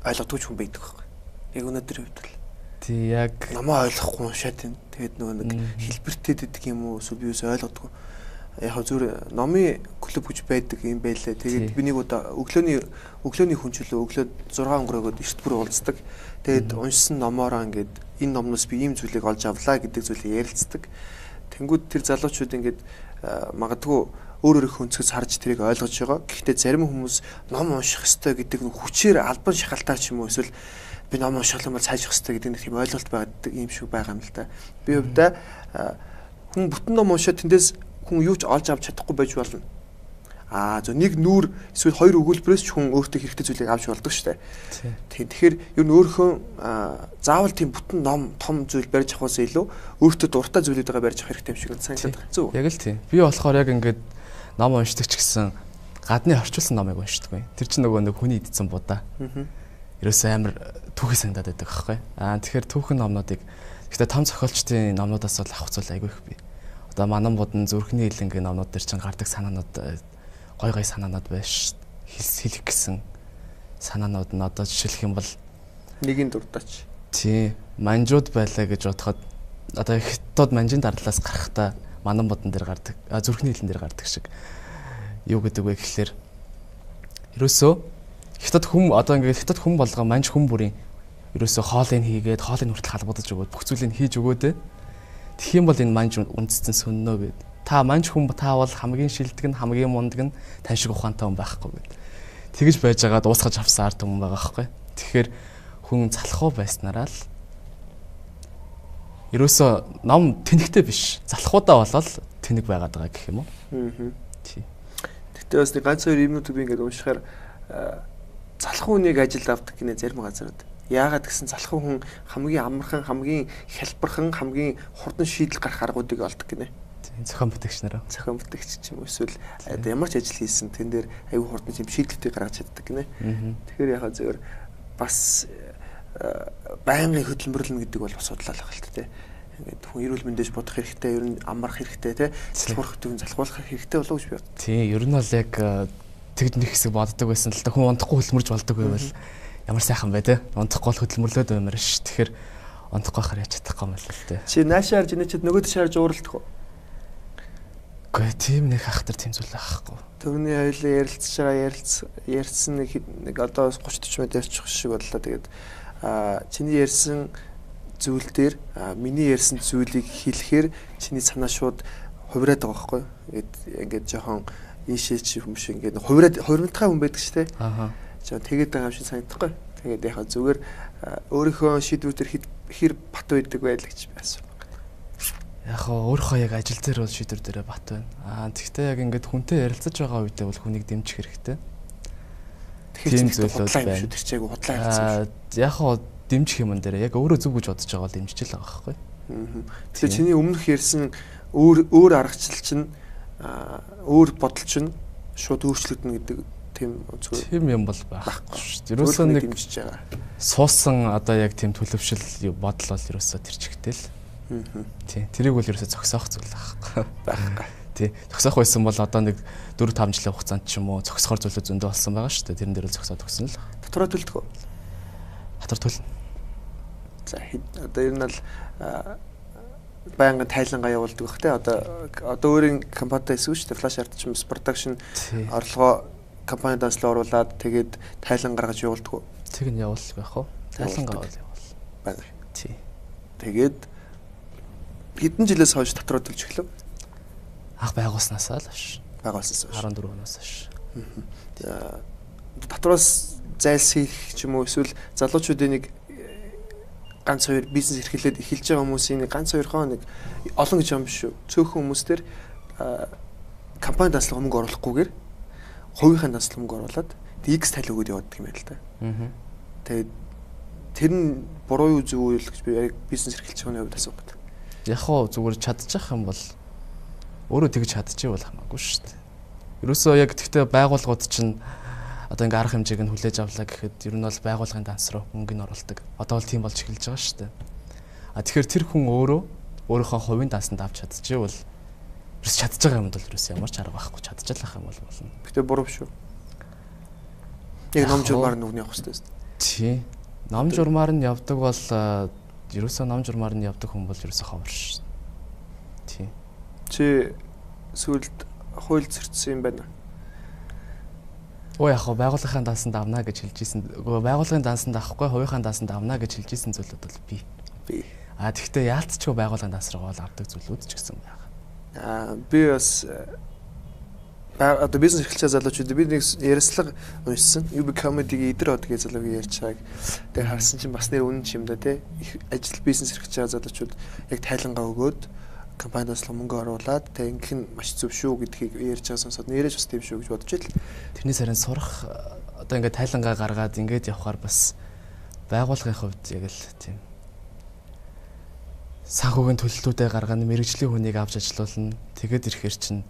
Speaker 1: ойлгодгүй хүн байдаг байхгүй. Яг өнөөдрийн үед бол.
Speaker 2: Тий яг
Speaker 1: намаа ойлгохгүй уншаад байна. Тэгээд нөгөө нэг хэлбэртэй дэдэг юм уу эсвэл би юус ойлгодгүй. Яг зүгээр номын клуб гэж байдаг юм байлээ. Тэгээд би нэг удаа өглөөний хүнчлөө өглөө 6 өнгөрөөгөөд эрт бүр уулздаг. Тэгээд уншсан номоороо ингээд энэ номноос би ийм зүйлийг олж авлаа гэдэг зүйлийг ярилцдаг. Тэнгүүд тэр залуучууд ингээд магадгүй өөрөөрөө өнцгөөс харж тэрийг ойлгож байгаа. Гэхдээ зарим хүмүүс ном унших ёстой гэдэг нь хүчээр албан шахалтаар ч юм уу эсвэл би ном унших юм бол сайжрах ёстой гэдэг нэг тийм ойлголт байдаг юм шиг байгаа юм л да. Би хувьдаа хүн бүтэн ном уншаад тэндээс хүн юу ч олж авч чадахгүй байж болно. Зөв нэг нүүр эсвэл хоёр өгүүлбэрээс ч хүн өөртөө хэрэгтэй зүйлийг авч болдог шүү дээ. Тэгэхээр ер нь өөрийнхөө заавал тийм бүтэн ном том зүйл барьж авахаас илүү өөртөө дуртай зүйлүүдээ барьж авах хэрэгтэй юм шиг санагдаад байна. Зөв.
Speaker 2: Яг л тийм. Би болохоор яг ингээд ном уншдаг ч гэсэн гадны орчуулсан номыг уншдаг. Тэр чинь нөгөө нэг хүний идсэн будаа. Ерөөсөө амар түүхий санагдаад байдаг байхгүй. Тэгэхээр түүхэн номнуудыг гэхдээ том зохиолчдын номнуудаас бол авах зүйл айгүй их бий. Одоо Манан будын зүрхний хилэнгийн номнууд дээр чинь гардаг санаанууд гой санаанууд байж хэлэх гэсэн санаанууд нь одоо жишээлх юм бол
Speaker 1: нэгийн дуртаач.
Speaker 2: Тий, манжууд байлаа гэж бодоход одоо хятад манжийн дардлаас гарахдаа Манан будын дээр гардаг, зүрхний хилэн дээр гардаг шиг юу гэдэг вэ гэхэлэр ерөөсөө хятад хүм одоо ингээд хятад хүм болгоо манж хүм бүрийн ерөөсөө хоолыг хийгээд хоолыг хүртэл халбуудаж өгөөд бүх зүйлийг хийж өгөөд тэгэх юм бол энэ манж үндэстэн сүннөө гэд. Та манж хүн таавал хамгийн шилдэг нь хамгийн мундаг нь тань шиг ухаантай хүн байхгүй гэд. Тэгж байж байгаа дуусгаж авсан ард хүмүүс байгаа байхгүй. Тэгэхээр хүн залхуу байснараа л ерөөсөө ном тэнэгтэй биш. Залхуудаа болол тэнэг байгаад байгаа гэх юм уу? Тий.
Speaker 1: Тэгтээ бас нэг ганц хоёр юмнуудыг би ингээд уншихаар залхуу нэг ажилд авдаг гинэ зарим газарууд. Яагаад гэсэн залхуу хүн хамгийн амархан, хамгийн хялбархан, хамгийн хурдан шийдэл гарах аргуудыг олдог гинэ.
Speaker 2: Зохион бүтээгч нараа.
Speaker 1: Зохион бүтээгч ч юм уу эсвэл ямар ч ажил хийсэн тэн дээр аюу хурдан тийм шийдэлтийг гаргаж чаддаг гинэ. Тэгэхээр яхаа зөвөр бас байнгын хөдөлмөрлөн гэдэг бол бас судлал байх л тэ. Ингээд хүн эрүүл мэндэж бодох хэрэгтэй, ер нь амрах хэрэгтэй те. Залхуурах төвн залхуулах хэрэгтэй болов уу гэж би бод.
Speaker 2: Тийм, ер нь бол яг тэгж нэг хэсэг боддог байсан л да хүн унтахгүй хөдөлмөрж болдог байвал ямар сайхан бай те. Унтахгүй бол хөдөлмөрлөөд баймаар ш. Тэгэхээр унтахгүй хараа чадахгүй юм л л те.
Speaker 1: Чи наашаар жинэчэд нөгөөд шаарж ууралдах уу?
Speaker 2: Гэхдээ тийм нэг хахтар тийм зүйл байхгүй.
Speaker 1: Төрний хоёлаа ярилцж байгаа ярьсан нэг одоо 30-40 минут ярьчих шиг боллоо. Тэгээд чиний ярьсан зүйл дээр миний ярьсан зүйлийг хэлэхээр чиний санаа шууд хувираад байгаа байхгүй. Ингээд жоохон ийшээ чи юм шиг ингээд хувирмтгай хүн байдаг шүү дээ. Аа. Жоо тэгээд байгаа юм шиг санагдахгүй. Тэгээд яхаа зүгээр өөрийнхөө шийдвэрээр хэр бат байдаг байл гэж байсан.
Speaker 2: Яг өөрийнхөө яг ажил дээр бол шийдвэр дээрээ бат байна. Тэгвэл яг ингээд хүнтэй ярилцаж байгаа үедээ бол хүнийг дэмжих хэрэгтэй. Тэгэхээр зөвлөл байна. Тэр чиг худлаа хэлсэн. Яг дэмжих юм дээр яг өөрөө зөв гэж бодож байгаа бол дэмжиж л байгаа байхгүй.
Speaker 1: Тэгэхээр чиний өмнөх ярьсан өөр аргачлал чинь өөр бодол чинь шууд өөрчлөгдөнө гэдэг тийм үзгүй.
Speaker 2: Тийм юм бол байхгүй шүү дээ. Ерөөсөө нэг
Speaker 1: дэмжиж байгаа.
Speaker 2: Суусан одоо яг тийм төлөвшил бодол бол ерөөсөө тэр чигтэй л. Тийм. Тэрийг бол ерөөсөө зогсоох зүйл байхгүй. Тийм. Зогсоох байсан бол одоо нэг 4-5 жилийн хугацаанд ч юм уу зогсохоор зүйлүүд зөндөө болсон байгаа шүү дээ. Тэрэн дээр л зогсоод өгсөн л.
Speaker 1: Дотроо төлдөг үү?
Speaker 2: Хатар төлнө.
Speaker 1: За одоо ер нь л байнгын тайлангаа явуулдаг бах те. Одоо өөрийн компанитай эсвэл шүү дээ. Flash art ч юм уу production орлогоо компани данслаа оруулаад тэгээд тайлан гаргаж явуулдаг уу?
Speaker 2: Тэг нь явуулах байх уу? Тайлангаа явуул.
Speaker 1: Бага.
Speaker 2: Тий.
Speaker 1: Тэгээд хэдэн жилээс хойш дотроо төлж эхлэв?
Speaker 2: Анх байгуулснаасаа л хойш.
Speaker 1: Байгуулснаас хойш.
Speaker 2: 14 оноос хойш.
Speaker 1: За дотроос зайлсхийх ч юм уу эсвэл залуучуудын нэг ганц хоёр бизнес эрхлээд эхэлж байгаа хүмүүсийн нэг ганц хоёр нэг олон гэж юм биш шүү. Цөөхөн хүмүүс төр компани данслага мөнгө оруулахгүйгээр хувийнхаа данслага мөнгө оруулаад X тал өгөөд яваад юм байл та. Тэгээд тэр нь буруу юу зөв үү гэж би яг бизнес эрхэлж байгаа хувьд асуух.
Speaker 2: Яг хоо зүгээр чадчих юм бол өөрөө тэгж чадчих бол хамаагүй шүү дээ. Ерөөсөө яг тэгтээ байгууллагууд чинь одоо ингээ арга хэмжээг нь хүлээж авлаа гэхэд ер нь бол байгууллагын данс руу мөнгө нь оруулдаг. Одоо бол тийм болж эхэлж байгаа шүү дээ. Тэгэхээр тэр хүн өөрийнхөө хувийн дансанд авч чадчихвал ерөөс чадчих байгаа юм бол ерөөс ямар ч арга байхгүй чадчихлах юм бол болно.
Speaker 1: Гэтэ буруу шүү. Яг ном журмаар нүгний явах хэрэгтэй.
Speaker 2: Тий. Ном журмаар нь явдаг бол ерөөсөө ном журмаар нь явдаг хүн бол ерөөсөө ховор шүү. Тий.
Speaker 1: Чи сүүлд хууль зөрчсөн юм байна.
Speaker 2: Өө яг байгууллагын дансанд авна гэж хэлж ийсэн. Байгууллагын дансанд авахгүй хувийнхаа дансанд авна гэж хэлж ийсэн зүйлүүд бол би. Тэгвэл яалтчгүй байгууллагын данс руу бол авдаг зүйлүүд ч гэсэн байгаа.
Speaker 1: Би бас одоо бизнес эрхлэж залуучууд би нэг ярьслага уншсан. UB comedy-гийн идэр од гэж залуугийн ярьж байгааг. Тэгээ харсан чинь бас нэр үнэн ч юм да те. Ажил бизнес эрхлэж байгаа залуучууд яг тайлангаа өгөөд компаниас л мөнгө оруулаад тэгээ ингэх нь маш зөв шүү гэдгийг ярьж байгаа сонсоод нэрэж бас тийм шүү гэж бодож байл.
Speaker 2: Тэрнээс харин сурах одоо ингээд тайлангаа гаргаад ингээд явхаар бас байгууллагын хувьд яг л тийм санхүүгийн төлөлтүүдээ гаргана, мэрэгжлийн хүнийг авч ажилуулна. Тэгээд ирэхээр чинь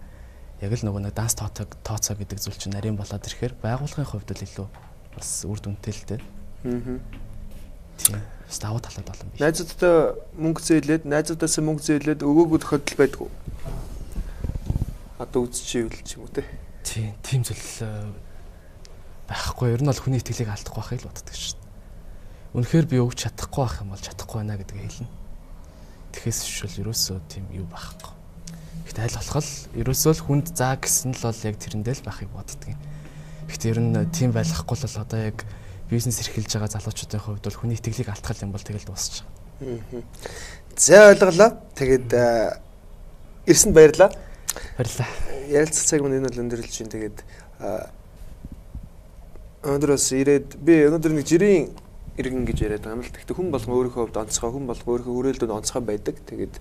Speaker 2: яг л нөгөө нэг данс тооцоо гэдэг зүйл чинь нарийн болоод ирэхээр байгууллагын хувьд л илүү бас үр дүнтэй л дээ. Тийм. Даваа талаад болон биш.
Speaker 1: Найзуудтай мөнгө зээлээд, мөнгө зээлээд өгөөгүй тохиолдол байдгүй. Одоо үзчихвэл ч юм уу те.
Speaker 2: Тийм зүйл байхгүй. Ер нь бол хүний итгэлийг алдахгүй байхыг л боддог шүү дээ. Үнэхээр би өгч чадахгүй байх юм бол чадахгүй байна гэдгийг хэлнэ. Тэгэхээс шүүл ерөөсөө тийм юу байхгүй. Гэхдээ аль болох ерөөсөө л хүнд заа гэсэн л бол яг тэрэндээ л байхыг боддог юм. Гэхдээ ер нь тийм байхгүй л одоо яг бизнес эрхэлж байгаа залуучуудын хувьд бол хүний итгэлийг алдах юм бол тэгэл дуусчих.
Speaker 1: За ойлголоо. Тэгээд ирсэнд баярлаа.
Speaker 2: Баярлалаа.
Speaker 1: Ярилцах цаг мань энэ бол өндөрлж чинь тэгээд өнөөдрөөс ирээд би өнөөдөр нэг жирийн иргэн гэж яриад байгаа юм л. Гэхдээ хүн болгон өөрийнхөө хувьд онцгой, хүн болгон өөрийнхөө хүрээлэлд онцгой байдаг. Тэгээд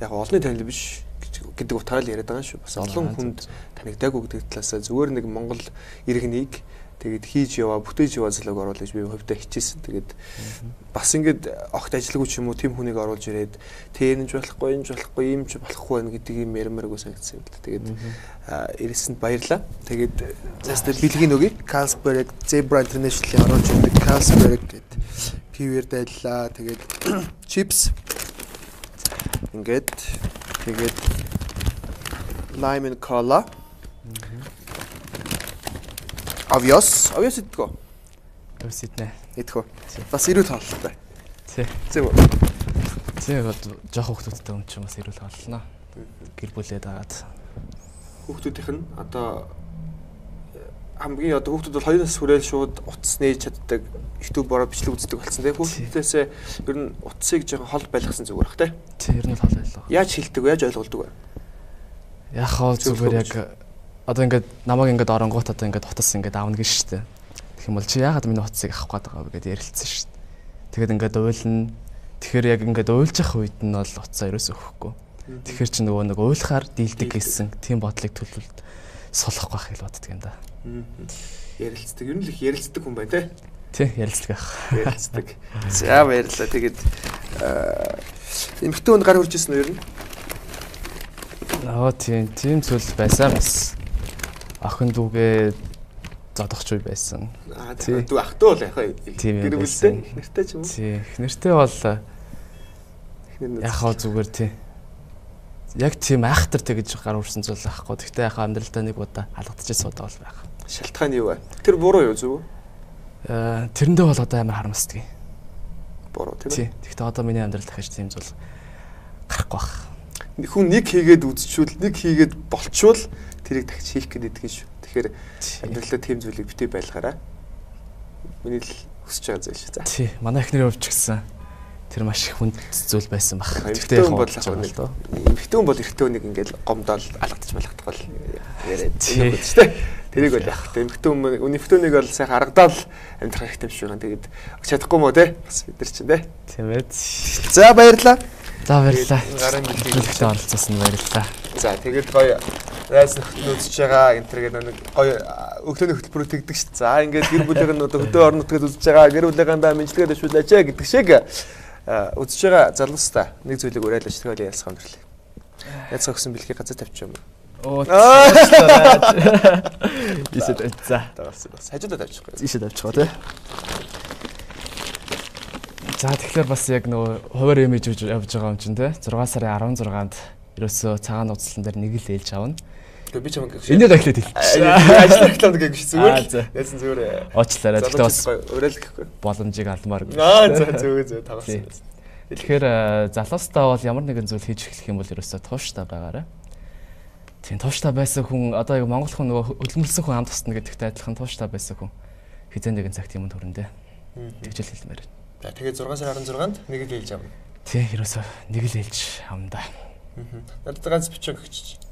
Speaker 1: яг олонний танил биш гэдэг утгаараа л яриад байгаа шүү. Бас олон хүнд танигдаагүй гэдэг талаас зүгээр нэг Монгол иргэнийг Тэгээд хийж яваа, бүтээж яваа залууг оруулах гэж би хувьдаа хичээсэн. Тэгээд бас ингээд огт ажиллаагүй ч юм уу тийм хүнийг оруулж ирээд тэнэж болохгүй, юмж болохгүй, юмж болохгүй байна гэдгийг мэрмэргүй санагдсан юм л да. Тэгээд ирсэнд баярлаа. Тэгээд заастаа бэлгийн өгье. Carlsberg Zebra International оруулж ирдэг Carlsberg гэдэг пивэр дайлаа. Тэгээд чипс ингээд тэгээд lime and cola. Авьяас идэггүй.
Speaker 2: Авьяас иднэ.
Speaker 1: Идэггүй. Бас эрүүл хаалтай.
Speaker 2: Тий.
Speaker 1: Зэвүүн.
Speaker 2: Жоох хүүхдүүдтэй юм чинь бас эрүүл хаална. Гэр бүлээ дагаад.
Speaker 1: Хүүхдүүдийнх нь одоо хамгийн одоо хүүхдүүд бол 2 нас хүрээл шууд утас нээж чаддаг, YouTube бороо бичлэг үздэг болсон тийм. Хүүхдүүдээсээ ер нь утасыг жоохон хол байлгасан зүгээр бах тийм.
Speaker 2: Тий, ер нь хол байлгаа.
Speaker 1: Яаж хэлдэг вэ? Яаж ойлгуулдаг вэ?
Speaker 2: Яг хоо зүгээр яг одоо ингээд намайг ингээд оронгууд одоо ингээд утас ингээд аавна гэж штэ. Тэгэх юм бол чи яагаад миний утасыг авах гээд байгаа вэ гэдээ ярилцсан штэ. Тэгээд ингээд уйлна. Тэгэхээр яг ингээд уйлж явах үед нь бол утасаа ерөөсөө өгөхгүй. Тэгэхээр чи нөгөө нэг уйлахаар дийлдэг гэсэн тийм бодлыг төлөвлөлт солохгүй байх хэл боддөг юм да.
Speaker 1: Ярилцдаг. Ер нь л их ярилцдаг хүн байна те.
Speaker 2: Тий, ярилцдаг ах.
Speaker 1: Ярилцдаг. За баярлалаа. Тэгээд эмэгтэй хүнд гар хурж ирсэн үү ер нь?
Speaker 2: Тийм зүйл байсан бас. Охин дүүгээ зодохч үе байсан.
Speaker 1: Дүү ах トゥ бол яхаа гэр бүлтэй нэртэй ч юм уу?
Speaker 2: Тий, нэртэй бол яхаа зүгээр тий. Яг тийм айхтар тэгж гар урсан зүйл байхгүй. Гэхдээ яхаа амьдралдаа нэг удаа алгадчихсан удаа бол байх.
Speaker 1: Шалтгаан юу вэ? Тэр буруу юу зүг үү?
Speaker 2: Тэрэндээ бол одоо амар харамсдаг.
Speaker 1: Буруу тийм
Speaker 2: ээ. Гэхдээ одоо миний амьдрал дахиж тийм зүйл гарахгүй байх.
Speaker 1: Хүн нэг хийгээд үзчихвэл, нэг хийгээд болчвол тэрийг дахиж хийх гэдэг шүү. Тэгэхээр амьдралдаа тийм зүйлийг битгий байлгаарай. Миний л хүсэж байгаа зүйл шүү. За.
Speaker 2: Тий, манай эхнэрийн хувьд ч гэсэн тэр маш их хүнд зүйл байсан баг.
Speaker 1: Эмэгтэй хүн бол эмэгтэй хүн бол эрэгтэй хүнийг ингээл гомдоол алгадчих малгадах бол яриад тийм үү шүү. Тэрийг бол яах вэ? Эмэгтэй хүн бол сайхан аргадаал амьдрах хэрэгтэй юм шиг байна. Тэгээд чадахгүй мó те? Бас бид нар чинь те.
Speaker 2: Тийм ээ.
Speaker 1: За баярлалаа.
Speaker 2: За баярлалаа. Гарын бэлтгэгчд оролцсон баярлалаа.
Speaker 1: За тэгээд гоё райс нөхөж байгаа энтергээд нэг гоё өглөөний хөтөлбөрөөр тэгдэг шүү. За ингээд гэр бүлийн нь одоо хөдөө орон нутгад үзэж байгаа гэр бүлийнхаа мэдлэгээ дэвшүүлээч гэдэг шиг үзэж байгаа залуустай нэг зүйлийг уриалж тэгээд ялсгаа өндөрлөө. Яцгаа өгсөн бэлгийг газар тавьчих юм. Оо. Исэд за. Хажуудаа тавьчихгүй.
Speaker 2: Исэд тавьчихгаа тий. За тэгэхээр бас яг нөгөө хуваар имиж явж байгаа юм чинь тий 6 сарын 16-нд ерөөсөө цагаан нууцлан дээр нэг л ээлж авна.
Speaker 1: Тэгээ би ч юм гэж.
Speaker 2: Энийг ахлаад хэлчихсэн.
Speaker 1: Ажил реклам гэж зүгээр л. Яасан зүгээр.
Speaker 2: Оочлаарай. Тэгэхээр бас
Speaker 1: уриал гэхгүй.
Speaker 2: Боломжийг алмаар гэж.
Speaker 1: Зөв тавсан.
Speaker 2: Тэгэхээр залуустаа бол ямар нэгэн зүйл хийж эхлэх юм бол ерөөсөө тууштай байгаарай. Тийм тууштай байсан хүн одоо яг монгол хүн нөгөө хөдөлмөрлсөн хүн хамт тусна гэдэгтэй адилхан тууштай байсан хүн хизээ нэгэн цагт юм төрөндөө. Тэгж л хэлмээр байна.
Speaker 1: За тэгээд 6 сарын 16-нд нэг л ээлж авна.
Speaker 2: Тий, ерөөсөө нэг л ээлж авна да.
Speaker 1: Надад ганц бичиг өгч.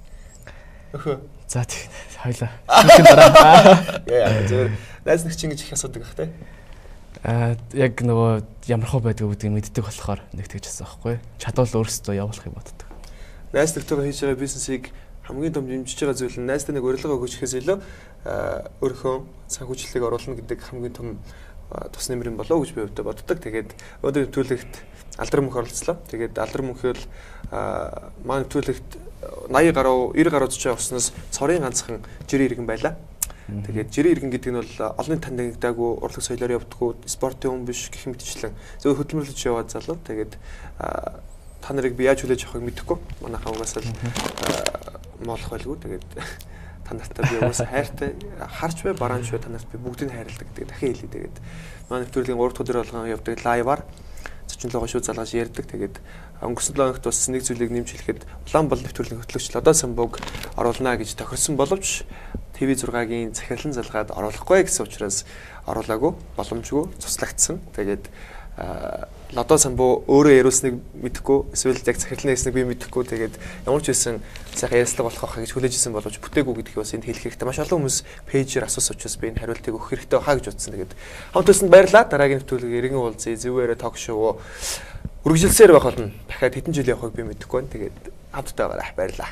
Speaker 1: Өхөө.
Speaker 2: За тийм хоёлаа. Шинхэн дараа.
Speaker 1: Яа, зөв. Найз нэг чинь гэж их асуудаг ах тий.
Speaker 2: Яг нөгөө ямар хөө байдг гэдгийг мэддэг болохоор нэг тэгж асуух байхгүй. Чадвал өөрсдөө явуулах юм боддог.
Speaker 1: Найз нэгтэйгээ хийж байгаа бизнесийг хамгийн том дэмжиж байгаа зүйл нь найзтай нэг урилга өгөх гэхээс илүү өөрийнхөө санхүүжилтийг оруулна гэдэг хамгийн том тус нэмэр юм болоо гэж би өвдө боддог. Тэгээд өнөөдөр нэвтрүүлэгт Алдармөнх оролцлоо. Тэгээд Алдармөнх бол маань нэвтрүүлэгт 80 гаруй 90 гаруй зочид авснаас цорын ганцхан жирийн иргэн байлаа. Тэгээд жирийн иргэн гэдэг нь бол олон танигдаагүй урлаг соёлоор явдаггүй спортын хүн биш гэх мэтчлэн зөв хөдөлмөрлөж яваад залуу. Тэгээд та нарыг би яаж хүлээж авахыг мэдэхгүй. Манайхаа угаас л моолох байлгүй. Тэгээд та нартай би угаасаа хайртай харж бай бараанч бай та нарт би бүгдийг хайрладаг гэдэг дахин хэлээ. Тэгээд манай нэвтрүүлгийн 3 дахь өдөр болгон явдаг лайваар зочнолоо шууд залгаж ярьдаг. Тэгээд өнгөрсөн 7 хоногт бас нэг зүйлийг нэмж хэлэхэд Улаанбаатар нэвтрүүлгийн хөтлөгч Лодо Самбог оруулна гэж тохирсон боловч TV6-гийн захирлан залгаад оруулахгүй гэсэн учраас оруулаагүй, боломжгүй цуслагдсан. Тэгээд Лодо Самбо өөрөө яриулсныг мэдэхгүй, эсвэл яг захирлан ярьсныг би мэдэхгүй. Тэгээд ямар ч байсан сайхан ярилцлага болох байхаа гэж хүлээж исэн боловч бүтээгүй гэдгийг бас энд хэлэх хэрэгтэй. Маш олон хүмүүс пэйжээр асуусан учраас би энэ хариултыг өгөх хэрэгтэй хаа гэж утсан. Тэгээд хамт өсөнд баярлалаа. Дараагийн нэвтрүүлэг эргэн уулзъя. Зэвүүн яриа ток шоу үргэлжилсээр байх болно. Дахиад хэдэн жил явахыг би мэдэхгүй байна. Тэгээд хамтдаа байгаарай. Баярлалаа.